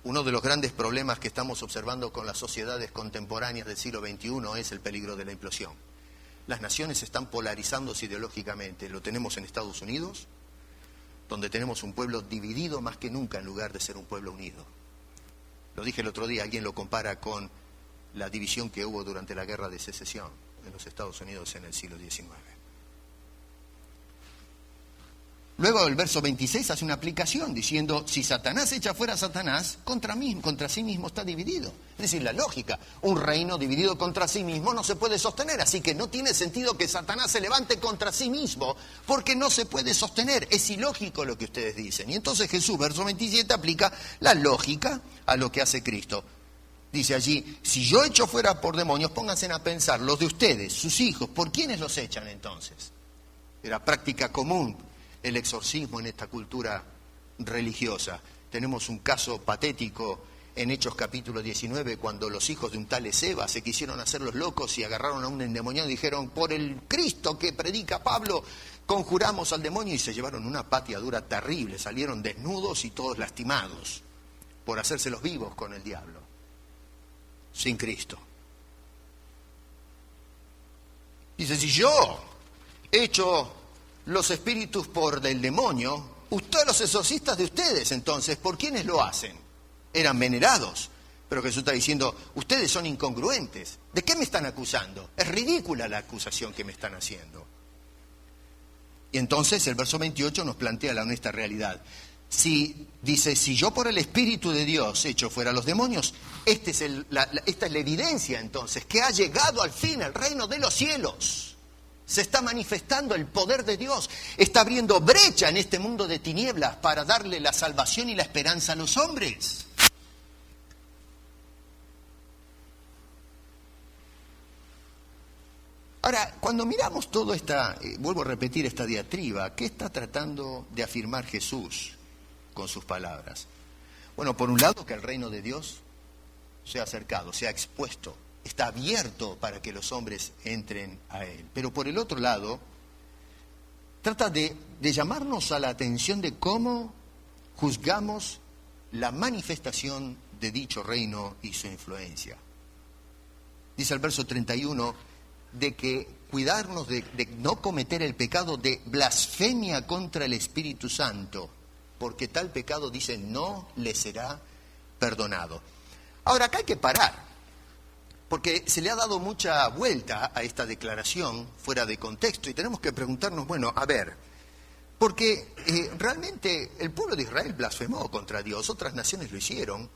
Uno de los grandes problemas que estamos observando con las sociedades contemporáneas del siglo XXI es el peligro de la implosión. Las naciones se están polarizándose ideológicamente. Lo tenemos en Estados Unidos, donde tenemos un pueblo dividido más que nunca en lugar de ser un pueblo unido. Lo dije el otro día, alguien lo compara con la división que hubo durante la Guerra de Secesión en los Estados Unidos en el siglo XIX. Luego el verso 26 hace una aplicación diciendo, si Satanás echa fuera a Satanás, contra sí mismo está dividido. Es decir, la lógica, un reino dividido contra sí mismo no se puede sostener, así que no tiene sentido que Satanás se levante contra sí mismo, porque no se puede sostener, es ilógico lo que ustedes dicen. Y entonces Jesús, verso 27, aplica la lógica a lo que hace Cristo. Dice allí, si yo echo fuera por demonios, pónganse a pensar, los de ustedes, sus hijos, ¿por quiénes los echan entonces? Era práctica común el exorcismo en esta cultura religiosa. Tenemos un caso patético en Hechos capítulo 19, cuando los hijos de un tal Esceva se quisieron hacer los locos y agarraron a un endemoniado y dijeron, por el Cristo que predica Pablo, conjuramos al demonio, y se llevaron una pateadura terrible, salieron desnudos y todos lastimados por hacerse los vivos con el diablo, sin Cristo. Dice, si yo echo los espíritus por del demonio, ustedes, los exorcistas de ustedes, entonces, ¿por quiénes lo hacen? Eran venerados. Pero Jesús está diciendo, ustedes son incongruentes. ¿De qué me están acusando? Es ridícula la acusación que me están haciendo. Y entonces el verso 28 nos plantea la honesta realidad. Dice, si yo por el Espíritu de Dios echo fuera a los demonios, esta es la evidencia entonces, que ha llegado al fin el reino de los cielos. Se está manifestando el poder de Dios, está abriendo brecha en este mundo de tinieblas para darle la salvación y la esperanza a los hombres. Ahora, cuando miramos todo vuelvo a repetir esta diatriba, ¿qué está tratando de afirmar Jesús con sus palabras? Bueno, por un lado, que el reino de Dios se ha acercado, se ha expuesto, está abierto para que los hombres entren a él. Pero por el otro lado, trata de llamarnos a la atención de cómo juzgamos la manifestación de dicho reino y su influencia. Dice el verso 31 de que cuidarnos de no cometer el pecado de blasfemia contra el Espíritu Santo, porque tal pecado, dice, no le será perdonado. Ahora, acá hay que parar, porque se le ha dado mucha vuelta a esta declaración fuera de contexto y tenemos que preguntarnos, bueno, a ver, porque realmente el pueblo de Israel blasfemó contra Dios, otras naciones lo hicieron,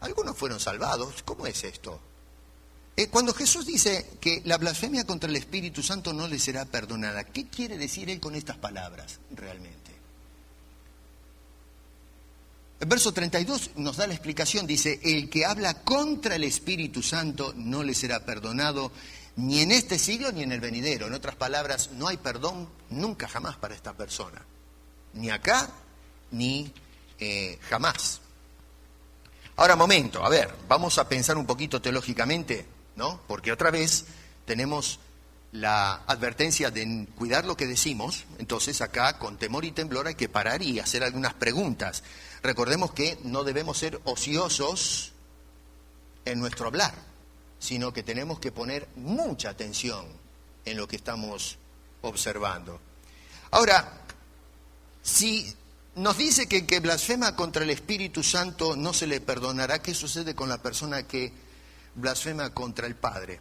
algunos fueron salvados, ¿cómo es esto? Cuando Jesús dice que la blasfemia contra el Espíritu Santo no le será perdonada, ¿qué quiere decir él con estas palabras realmente? El verso 32 nos da la explicación, dice, el que habla contra el Espíritu Santo no le será perdonado ni en este siglo ni en el venidero. En otras palabras, no hay perdón nunca jamás para esta persona, ni acá ni jamás. Ahora, momento, a ver, vamos a pensar un poquito teológicamente, ¿no? Porque otra vez tenemos la advertencia de cuidar lo que decimos, entonces acá con temor y temblor hay que parar y hacer algunas preguntas. Recordemos que no debemos ser ociosos en nuestro hablar, sino que tenemos que poner mucha atención en lo que estamos observando. Ahora, Si nos dice que el que blasfema contra el Espíritu Santo no se le perdonará, ¿qué sucede con la persona que blasfema contra el Padre?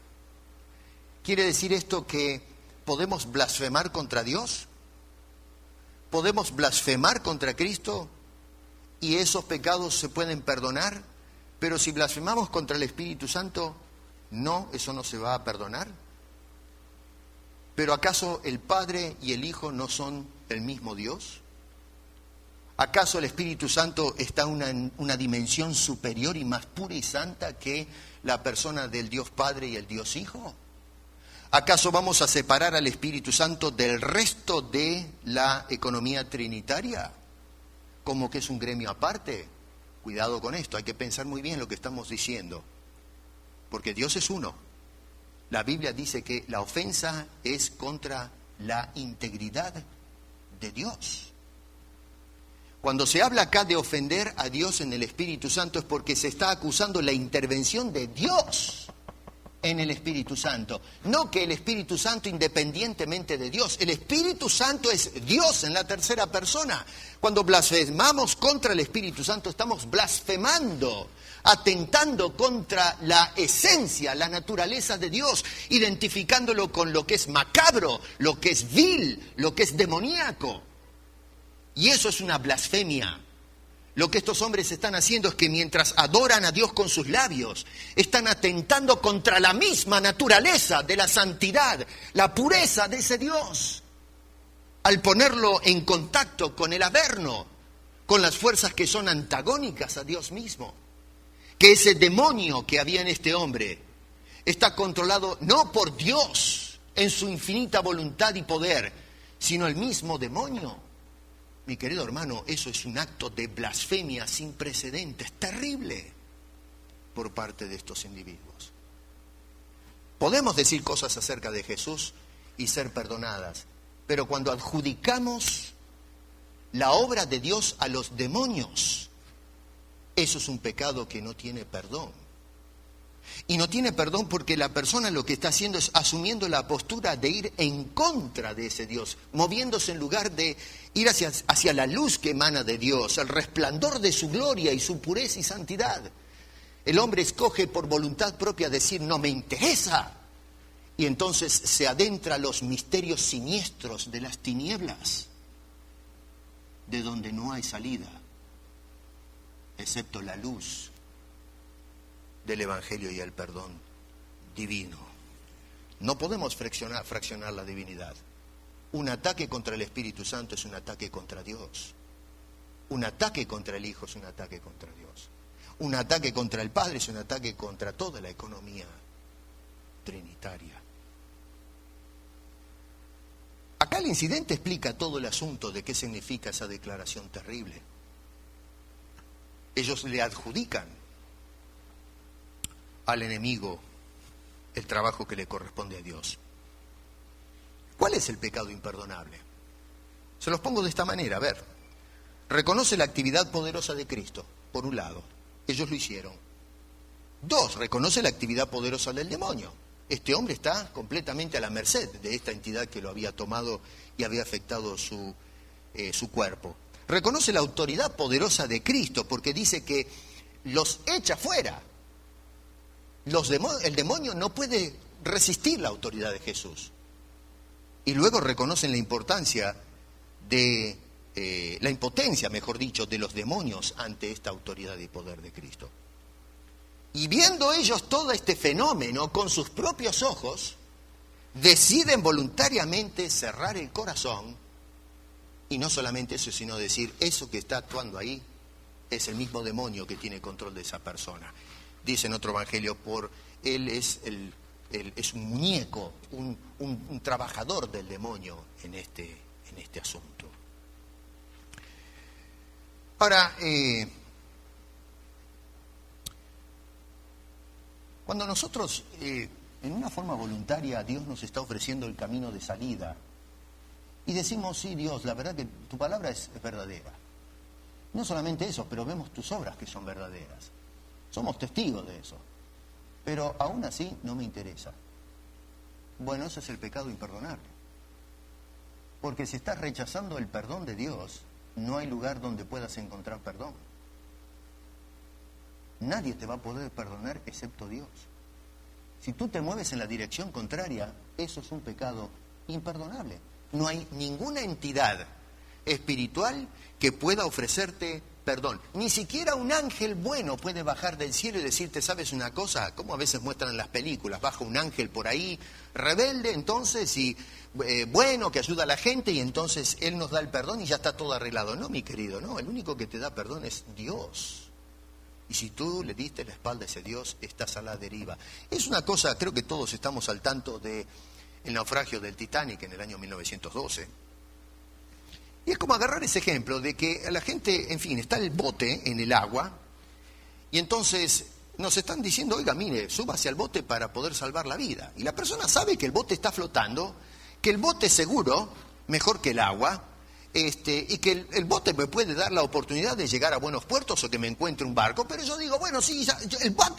¿Quiere decir esto que podemos blasfemar contra Dios? ¿Podemos blasfemar contra Cristo y esos pecados se pueden perdonar? Pero si blasfemamos contra el Espíritu Santo, no, eso no se va a perdonar. ¿Pero acaso el Padre y el Hijo no son el mismo Dios? ¿Acaso el Espíritu Santo está en una dimensión superior y más pura y santa que la persona del Dios Padre y el Dios Hijo? ¿Acaso vamos a separar al Espíritu Santo del resto de la economía trinitaria? Como que es un gremio aparte. Cuidado con esto, hay que pensar muy bien lo que estamos diciendo. Porque Dios es uno. La Biblia dice que la ofensa es contra la integridad de Dios. Cuando se habla acá de ofender a Dios en el Espíritu Santo es porque se está acusando la intervención de Dios en el Espíritu Santo. No que el Espíritu Santo independientemente de Dios. El Espíritu Santo es Dios en la tercera persona. Cuando blasfemamos contra el Espíritu Santo estamos blasfemando, atentando contra la esencia, la naturaleza de Dios, identificándolo con lo que es macabro, lo que es vil, lo que es demoníaco. Y eso es una blasfemia. Lo que estos hombres están haciendo es que mientras adoran a Dios con sus labios, están atentando contra la misma naturaleza de la santidad, la pureza de ese Dios, al ponerlo en contacto con el Averno, con las fuerzas que son antagónicas a Dios mismo. Que ese demonio que había en este hombre está controlado no por Dios en su infinita voluntad y poder, sino el mismo demonio. Mi querido hermano, eso es un acto de blasfemia sin precedentes, terrible, por parte de estos individuos. Podemos decir cosas acerca de Jesús y ser perdonadas, pero cuando adjudicamos la obra de Dios a los demonios, eso es un pecado que no tiene perdón. Y no tiene perdón porque la persona lo que está haciendo es asumiendo la postura de ir en contra de ese Dios, moviéndose en lugar de ir hacia la luz que emana de Dios, el resplandor de su gloria y su pureza y santidad. El hombre escoge por voluntad propia decir, no me interesa. Y entonces se adentra a los misterios siniestros de las tinieblas, de donde no hay salida, excepto la luz del Evangelio y el perdón divino. No podemos fraccionar la divinidad. Un ataque contra el Espíritu Santo es un ataque contra Dios. Un ataque contra el Hijo es un ataque contra Dios. Un ataque contra el Padre es un ataque contra toda la economía trinitaria. Acá el incidente explica todo el asunto de qué significa esa declaración terrible. Ellos le adjudican al enemigo el trabajo que le corresponde a Dios. ¿Cuál es el pecado imperdonable? Se los pongo de esta manera, a ver. Reconoce la actividad poderosa de Cristo, por un lado. Ellos lo hicieron. 2, reconoce la actividad poderosa del demonio. Este hombre está completamente a la merced de esta entidad que lo había tomado y había afectado su cuerpo. Reconoce la autoridad poderosa de Cristo, porque dice que los echa fuera. El demonio no puede resistir la autoridad de Jesús. Y luego reconocen la importancia de, la impotencia, mejor dicho, de los demonios ante esta autoridad y poder de Cristo. Y viendo ellos todo este fenómeno con sus propios ojos, deciden voluntariamente cerrar el corazón. Y no solamente eso, sino decir, eso que está actuando ahí es el mismo demonio que tiene control de esa persona. Dice en otro evangelio, él es un muñeco, un trabajador del demonio en este asunto. Ahora, cuando nosotros, en una forma voluntaria, Dios nos está ofreciendo el camino de salida, y decimos, sí, Dios, la verdad que tu palabra es verdadera. No solamente eso, pero vemos tus obras que son verdaderas. Somos testigos de eso. Pero aún así no me interesa. Bueno, eso es el pecado imperdonable. Porque si estás rechazando el perdón de Dios, no hay lugar donde puedas encontrar perdón. Nadie te va a poder perdonar excepto Dios. Si tú te mueves en la dirección contraria, eso es un pecado imperdonable. No hay ninguna entidad espiritual que pueda ofrecerte perdón. Ni siquiera un ángel bueno puede bajar del cielo y decirte, ¿sabes una cosa? Como a veces muestran en las películas, baja un ángel por ahí, rebelde entonces y bueno, que ayuda a la gente y entonces Él nos da el perdón y ya está todo arreglado. No, mi querido, no, el único que te da perdón es Dios. Y si tú le diste la espalda a ese Dios, estás a la deriva. Es una cosa, creo que todos estamos al tanto del naufragio del Titanic en el año 1912. Y es como agarrar ese ejemplo de que a la gente, en fin, está el bote en el agua y entonces nos están diciendo, oiga, mire, súbase al bote para poder salvar la vida. Y la persona sabe que el bote está flotando, que el bote es seguro, mejor que el agua, y que el bote me puede dar la oportunidad de llegar a buenos puertos o que me encuentre un barco, pero yo digo, bueno, sí,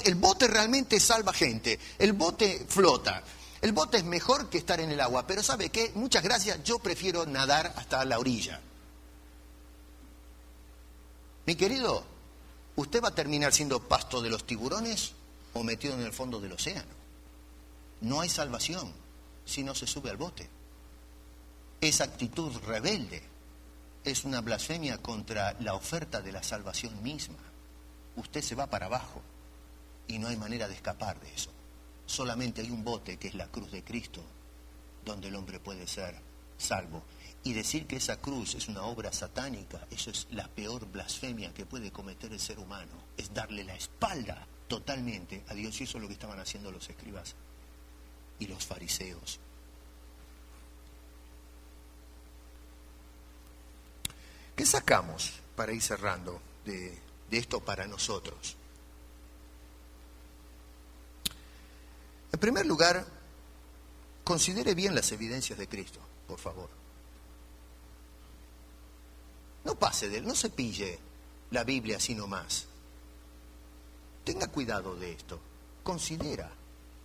el bote realmente salva gente, el bote flota, el bote es mejor que estar en el agua, pero ¿sabe qué? Muchas gracias, yo prefiero nadar hasta la orilla. Mi querido, usted va a terminar siendo pasto de los tiburones o metido en el fondo del océano. No hay salvación si no se sube al bote. Esa actitud rebelde es una blasfemia contra la oferta de la salvación misma. Usted se va para abajo y no hay manera de escapar de eso. Solamente hay un bote que es la cruz de Cristo, donde el hombre puede ser salvo. Y decir que esa cruz es una obra satánica, eso es la peor blasfemia que puede cometer el ser humano. Es darle la espalda totalmente a Dios. Y eso es lo que estaban haciendo los escribas y los fariseos. ¿Qué sacamos para ir cerrando de esto para nosotros? En primer lugar, considere bien las evidencias de Cristo, por favor. No pase de él, no se pille la Biblia así nomás. Tenga cuidado de esto. Considera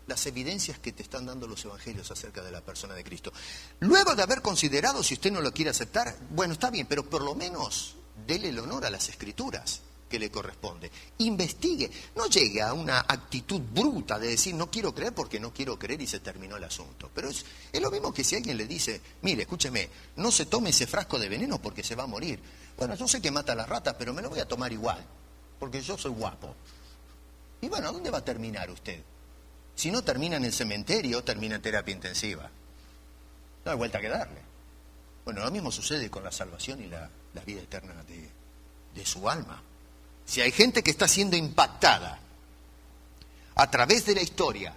las evidencias que te están dando los evangelios acerca de la persona de Cristo. Luego de haber considerado, si usted no lo quiere aceptar, bueno, está bien, pero por lo menos dele el honor a las Escrituras que le corresponde. Investigue, no llegue a una actitud bruta de decir no quiero creer porque no quiero creer y se terminó el asunto. Pero es lo mismo que si alguien le dice, mire, escúcheme, no se tome ese frasco de veneno porque se va a morir. Bueno, yo sé que mata a las ratas, pero me lo voy a tomar igual, porque yo soy guapo. Y bueno, ¿dónde va a terminar usted? Si no termina en el cementerio, termina en terapia intensiva. No hay vuelta que darle. Bueno, lo mismo sucede con la salvación y la vida eterna de su alma. Si hay gente que está siendo impactada a través de la historia,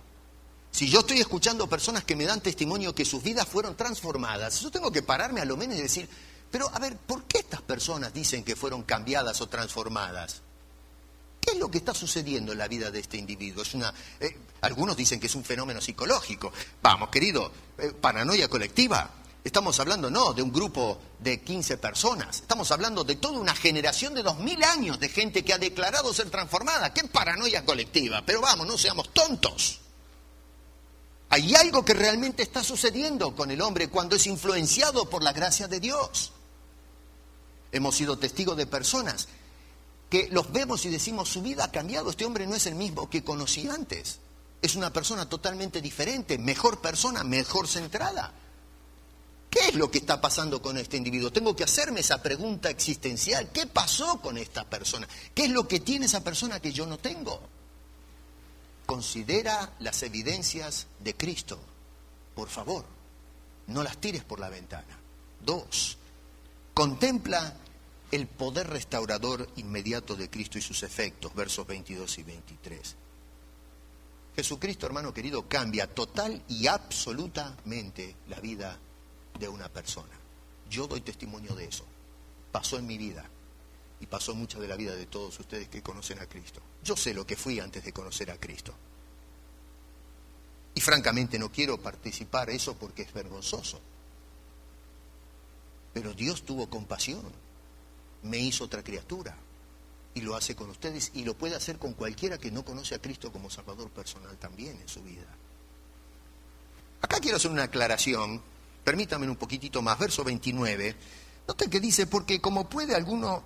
si yo estoy escuchando personas que me dan testimonio que sus vidas fueron transformadas, yo tengo que pararme a lo menos y decir, pero a ver, ¿por qué estas personas dicen que fueron cambiadas o transformadas? ¿Qué es lo que está sucediendo en la vida de este individuo? Algunos dicen que es un fenómeno psicológico. Vamos, querido, paranoia colectiva. Estamos hablando no de un grupo de 15 personas. Estamos hablando de toda una generación de 2000 años de gente que ha declarado ser transformada. ¡Qué paranoia colectiva! Pero vamos, no seamos tontos. Hay algo que realmente está sucediendo con el hombre cuando es influenciado por la gracia de Dios. Hemos sido testigos de personas que los vemos y decimos, su vida ha cambiado, este hombre no es el mismo que conocí antes. Es una persona totalmente diferente, mejor persona, mejor centrada. ¿Qué es lo que está pasando con este individuo? Tengo que hacerme esa pregunta existencial. ¿Qué pasó con esta persona? ¿Qué es lo que tiene esa persona que yo no tengo? Considera las evidencias de Cristo. Por favor, no las tires por la ventana. 2, contempla el poder restaurador inmediato de Cristo y sus efectos, versos 22 y 23. Jesucristo, hermano querido, cambia total y absolutamente la vida de una persona. Yo doy testimonio de eso. Pasó en mi vida y pasó mucha de la vida de todos ustedes que conocen a Cristo. Yo sé lo que fui antes de conocer a Cristo. Y francamente no quiero participar eso porque es vergonzoso. Pero Dios tuvo compasión. Me hizo otra criatura y lo hace con ustedes y lo puede hacer con cualquiera que no conoce a Cristo como Salvador personal también en su vida. Acá quiero hacer una aclaración, permítanme un poquitito más, verso 29, Note que dice, porque ¿cómo puede alguno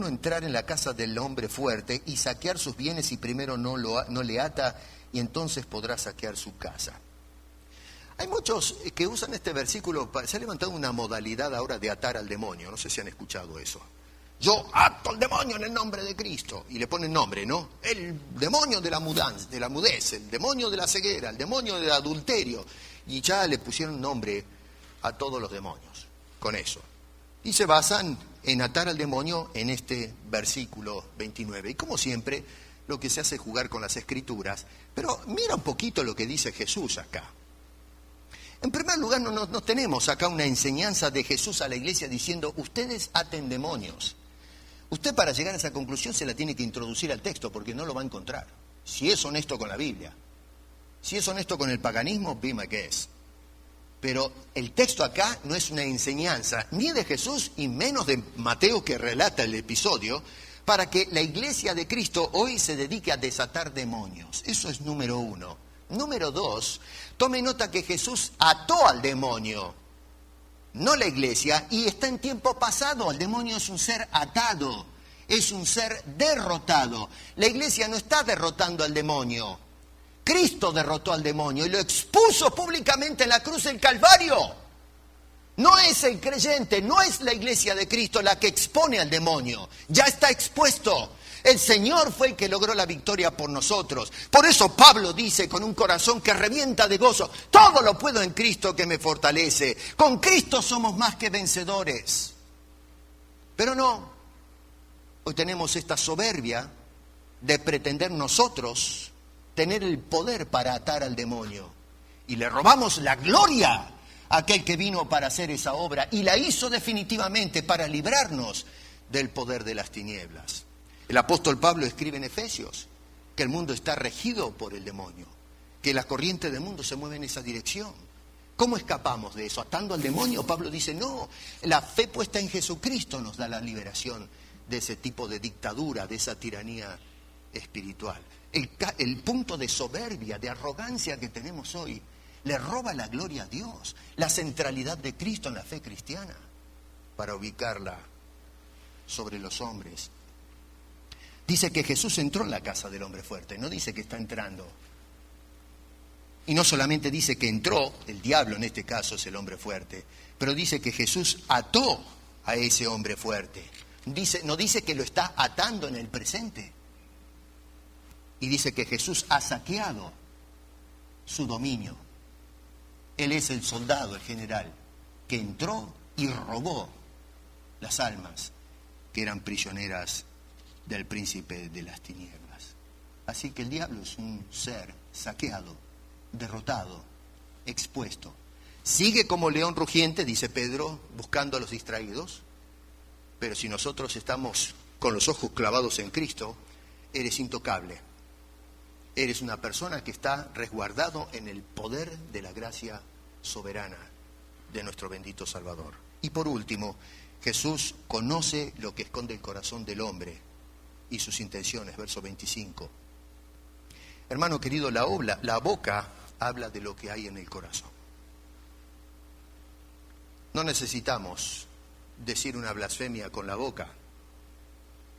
entrar en la casa del hombre fuerte y saquear sus bienes si primero no le ata y entonces podrá saquear su casa? Hay muchos que usan este versículo, se ha levantado una modalidad ahora de atar al demonio, no sé si han escuchado eso. Yo ato al demonio en el nombre de Cristo, y le ponen nombre, ¿no? El demonio de la mudez, el demonio de la ceguera, el demonio del adulterio, y ya le pusieron nombre a todos los demonios con eso. Y se basan en atar al demonio en este versículo 29. Y como siempre, lo que se hace es jugar con las escrituras, pero mira un poquito lo que dice Jesús acá. En primer lugar, no tenemos acá una enseñanza de Jesús a la iglesia diciendo, ustedes aten demonios. Usted para llegar a esa conclusión se la tiene que introducir al texto porque no lo va a encontrar. Si es honesto con la Biblia. Si es honesto con el paganismo, be my guest. Pero el texto acá no es una enseñanza ni de Jesús y menos de Mateo que relata el episodio para que la iglesia de Cristo hoy se dedique a desatar demonios. Eso es número uno. Número dos, tome nota que Jesús ató al demonio, no la iglesia, y está en tiempo pasado. El demonio es un ser atado, es un ser derrotado. La iglesia no está derrotando al demonio. Cristo derrotó al demonio y lo expuso públicamente en la cruz del Calvario. No es el creyente, no es la iglesia de Cristo la que expone al demonio. Ya está expuesto. El Señor fue el que logró la victoria por nosotros. Por eso Pablo dice con un corazón que revienta de gozo, todo lo puedo en Cristo que me fortalece. Con Cristo somos más que vencedores. Pero no, hoy tenemos esta soberbia de pretender nosotros tener el poder para atar al demonio. Y le robamos la gloria a aquel que vino para hacer esa obra y la hizo definitivamente para librarnos del poder de las tinieblas. El apóstol Pablo escribe en Efesios que el mundo está regido por el demonio, que la corriente del mundo se mueve en esa dirección. ¿Cómo escapamos de eso? ¿Atando al demonio? Pablo dice, no, la fe puesta en Jesucristo nos da la liberación de ese tipo de dictadura, de esa tiranía espiritual. El punto de soberbia, de arrogancia que tenemos hoy, le roba la gloria a Dios, la centralidad de Cristo en la fe cristiana, para ubicarla sobre los hombres. Dice que Jesús entró en la casa del hombre fuerte, no dice que está entrando. Y no solamente dice que entró, el diablo en este caso es el hombre fuerte, pero dice que Jesús ató a ese hombre fuerte. No dice que lo está atando en el presente. Y dice que Jesús ha saqueado su dominio. Él es el soldado, el general, que entró y robó las almas que eran prisioneras del príncipe de las tinieblas. Así que el diablo es un ser saqueado, derrotado, expuesto. Sigue como león rugiente, dice Pedro, buscando a los distraídos, pero si nosotros estamos con los ojos clavados en Cristo, eres intocable. Eres una persona que está resguardado en el poder de la gracia soberana de nuestro bendito Salvador. Y por último, Jesús conoce lo que esconde el corazón del hombre y sus intenciones, verso 25. Hermano querido, la boca habla de lo que hay en el corazón. No necesitamos decir una blasfemia con la boca.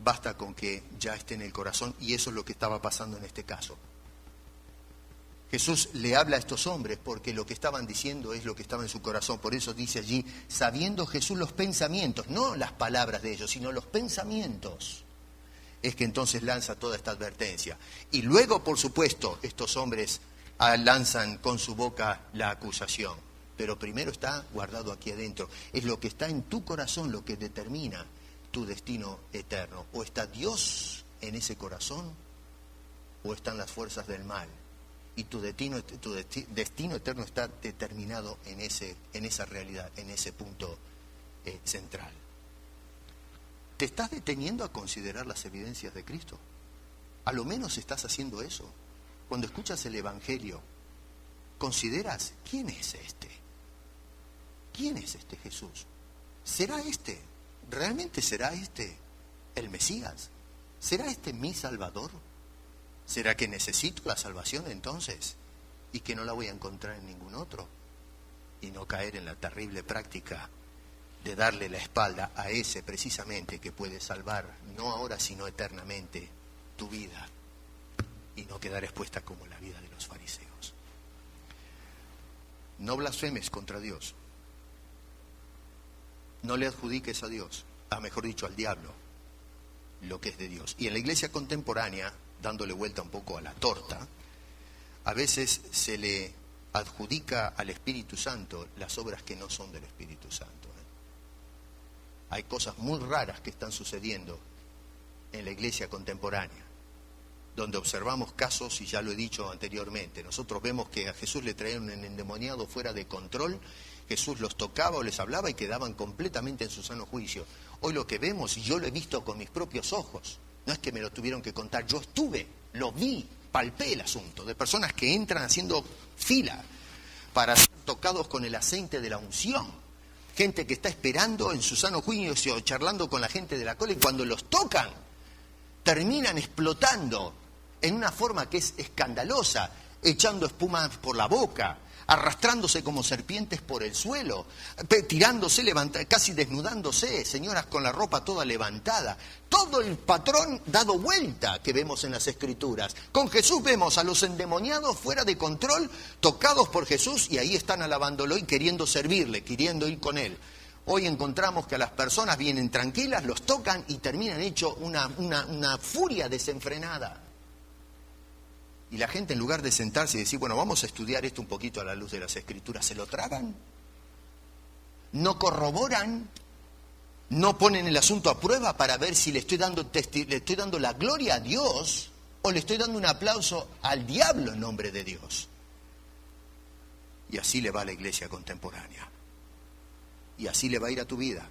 Basta con que ya esté en el corazón, y eso es lo que estaba pasando en este caso. Jesús le habla a estos hombres porque lo que estaban diciendo es lo que estaba en su corazón. Por eso dice allí, sabiendo Jesús los pensamientos, no las palabras de ellos, sino los pensamientos, es que entonces lanza toda esta advertencia. Y luego, por supuesto, estos hombres lanzan con su boca la acusación. Pero primero está guardado aquí adentro. Es lo que está en tu corazón lo que determina tu destino eterno. O está Dios en ese corazón, o están las fuerzas del mal. Y tu destino eterno está determinado en esa realidad, en ese punto central. ¿Te estás deteniendo a considerar las evidencias de Cristo? A lo menos estás haciendo eso. Cuando escuchas el Evangelio, consideras, ¿quién es este? ¿Quién es este Jesús? ¿Será este? ¿Realmente será este el Mesías? ¿Será este mi Salvador? ¿Será que necesito la salvación entonces y que no la voy a encontrar en ningún otro? Y no caer en la terrible práctica de darle la espalda a ese precisamente que puede salvar, no ahora sino eternamente, tu vida y no quedar expuesta como la vida de los fariseos. No blasfemes contra Dios. No le adjudiques a Dios, mejor dicho, al diablo, lo que es de Dios. Y en la iglesia contemporánea, dándole vuelta un poco a la torta, a veces se le adjudica al Espíritu Santo las obras que no son del Espíritu Santo. Hay cosas muy raras que están sucediendo en la iglesia contemporánea, donde observamos casos, y ya lo he dicho anteriormente, nosotros vemos que a Jesús le traían un endemoniado fuera de control, Jesús los tocaba o les hablaba y quedaban completamente en su sano juicio. Hoy lo que vemos, y yo lo he visto con mis propios ojos, no es que me lo tuvieron que contar, yo estuve, lo vi, palpé el asunto, de personas que entran haciendo fila para ser tocados con el aceite de la unción. Gente que está esperando en su sano juicio, charlando con la gente de la cola, y cuando los tocan, terminan explotando en una forma que es escandalosa, echando espuma por la boca, arrastrándose como serpientes por el suelo, tirándose, casi desnudándose, señoras con la ropa toda levantada. Todo el patrón dado vuelta que vemos en las Escrituras. Con Jesús vemos a los endemoniados fuera de control, tocados por Jesús, y ahí están alabándolo y queriendo servirle, queriendo ir con él. Hoy encontramos que a las personas vienen tranquilas, los tocan y terminan hecho una furia desenfrenada. Y la gente, en lugar de sentarse y decir, bueno, vamos a estudiar esto un poquito a la luz de las Escrituras, se lo tragan, no corroboran, no ponen el asunto a prueba para ver si le estoy dando la gloria a Dios o le estoy dando un aplauso al diablo en nombre de Dios. Y así le va a la iglesia contemporánea. Y así le va a ir a tu vida.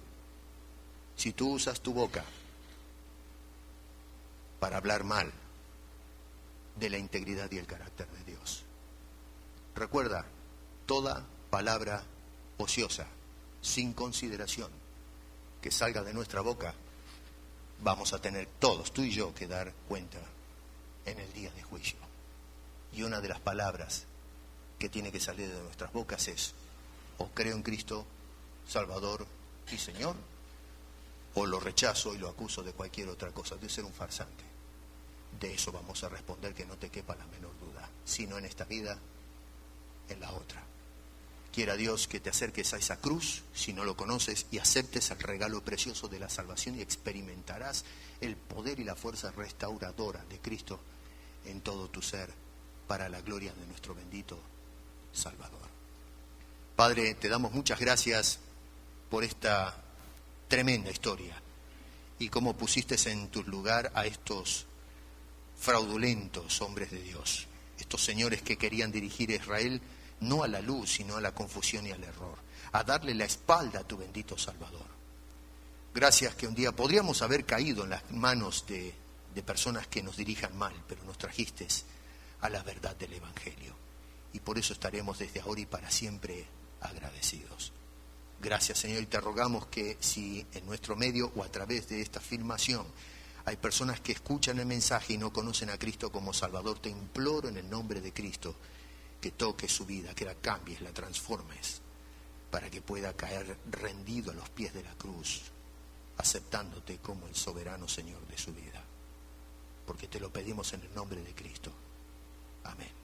Si tú usas tu boca para hablar mal de la integridad y el carácter de Dios. Recuerda, toda palabra ociosa, sin consideración, que salga de nuestra boca, vamos a tener todos, tú y yo, que dar cuenta en el día de juicio. Y una de las palabras que tiene que salir de nuestras bocas es: o creo en Cristo, Salvador y Señor, o lo rechazo y lo acuso de cualquier otra cosa, de ser un farsante. De eso vamos a responder, que no te quepa la menor duda, sino en esta vida, en la otra. Quiera Dios que te acerques a esa cruz, si no lo conoces, y aceptes el regalo precioso de la salvación, y experimentarás el poder y la fuerza restauradora de Cristo en todo tu ser, para la gloria de nuestro bendito Salvador. Padre, te damos muchas gracias por esta tremenda historia, y cómo pusiste en tu lugar a estos fraudulentos hombres de Dios, estos señores que querían dirigir a Israel no a la luz, sino a la confusión y al error, a darle la espalda a tu bendito Salvador. Gracias que un día podríamos haber caído en las manos de personas que nos dirijan mal, pero nos trajiste a la verdad del Evangelio, y por eso estaremos desde ahora y para siempre agradecidos. Gracias, Señor, y te rogamos que si en nuestro medio o a través de esta filmación hay personas que escuchan el mensaje y no conocen a Cristo como Salvador, te imploro en el nombre de Cristo que toques su vida, que la cambies, la transformes, para que pueda caer rendido a los pies de la cruz, aceptándote como el soberano Señor de su vida. Porque te lo pedimos en el nombre de Cristo. Amén.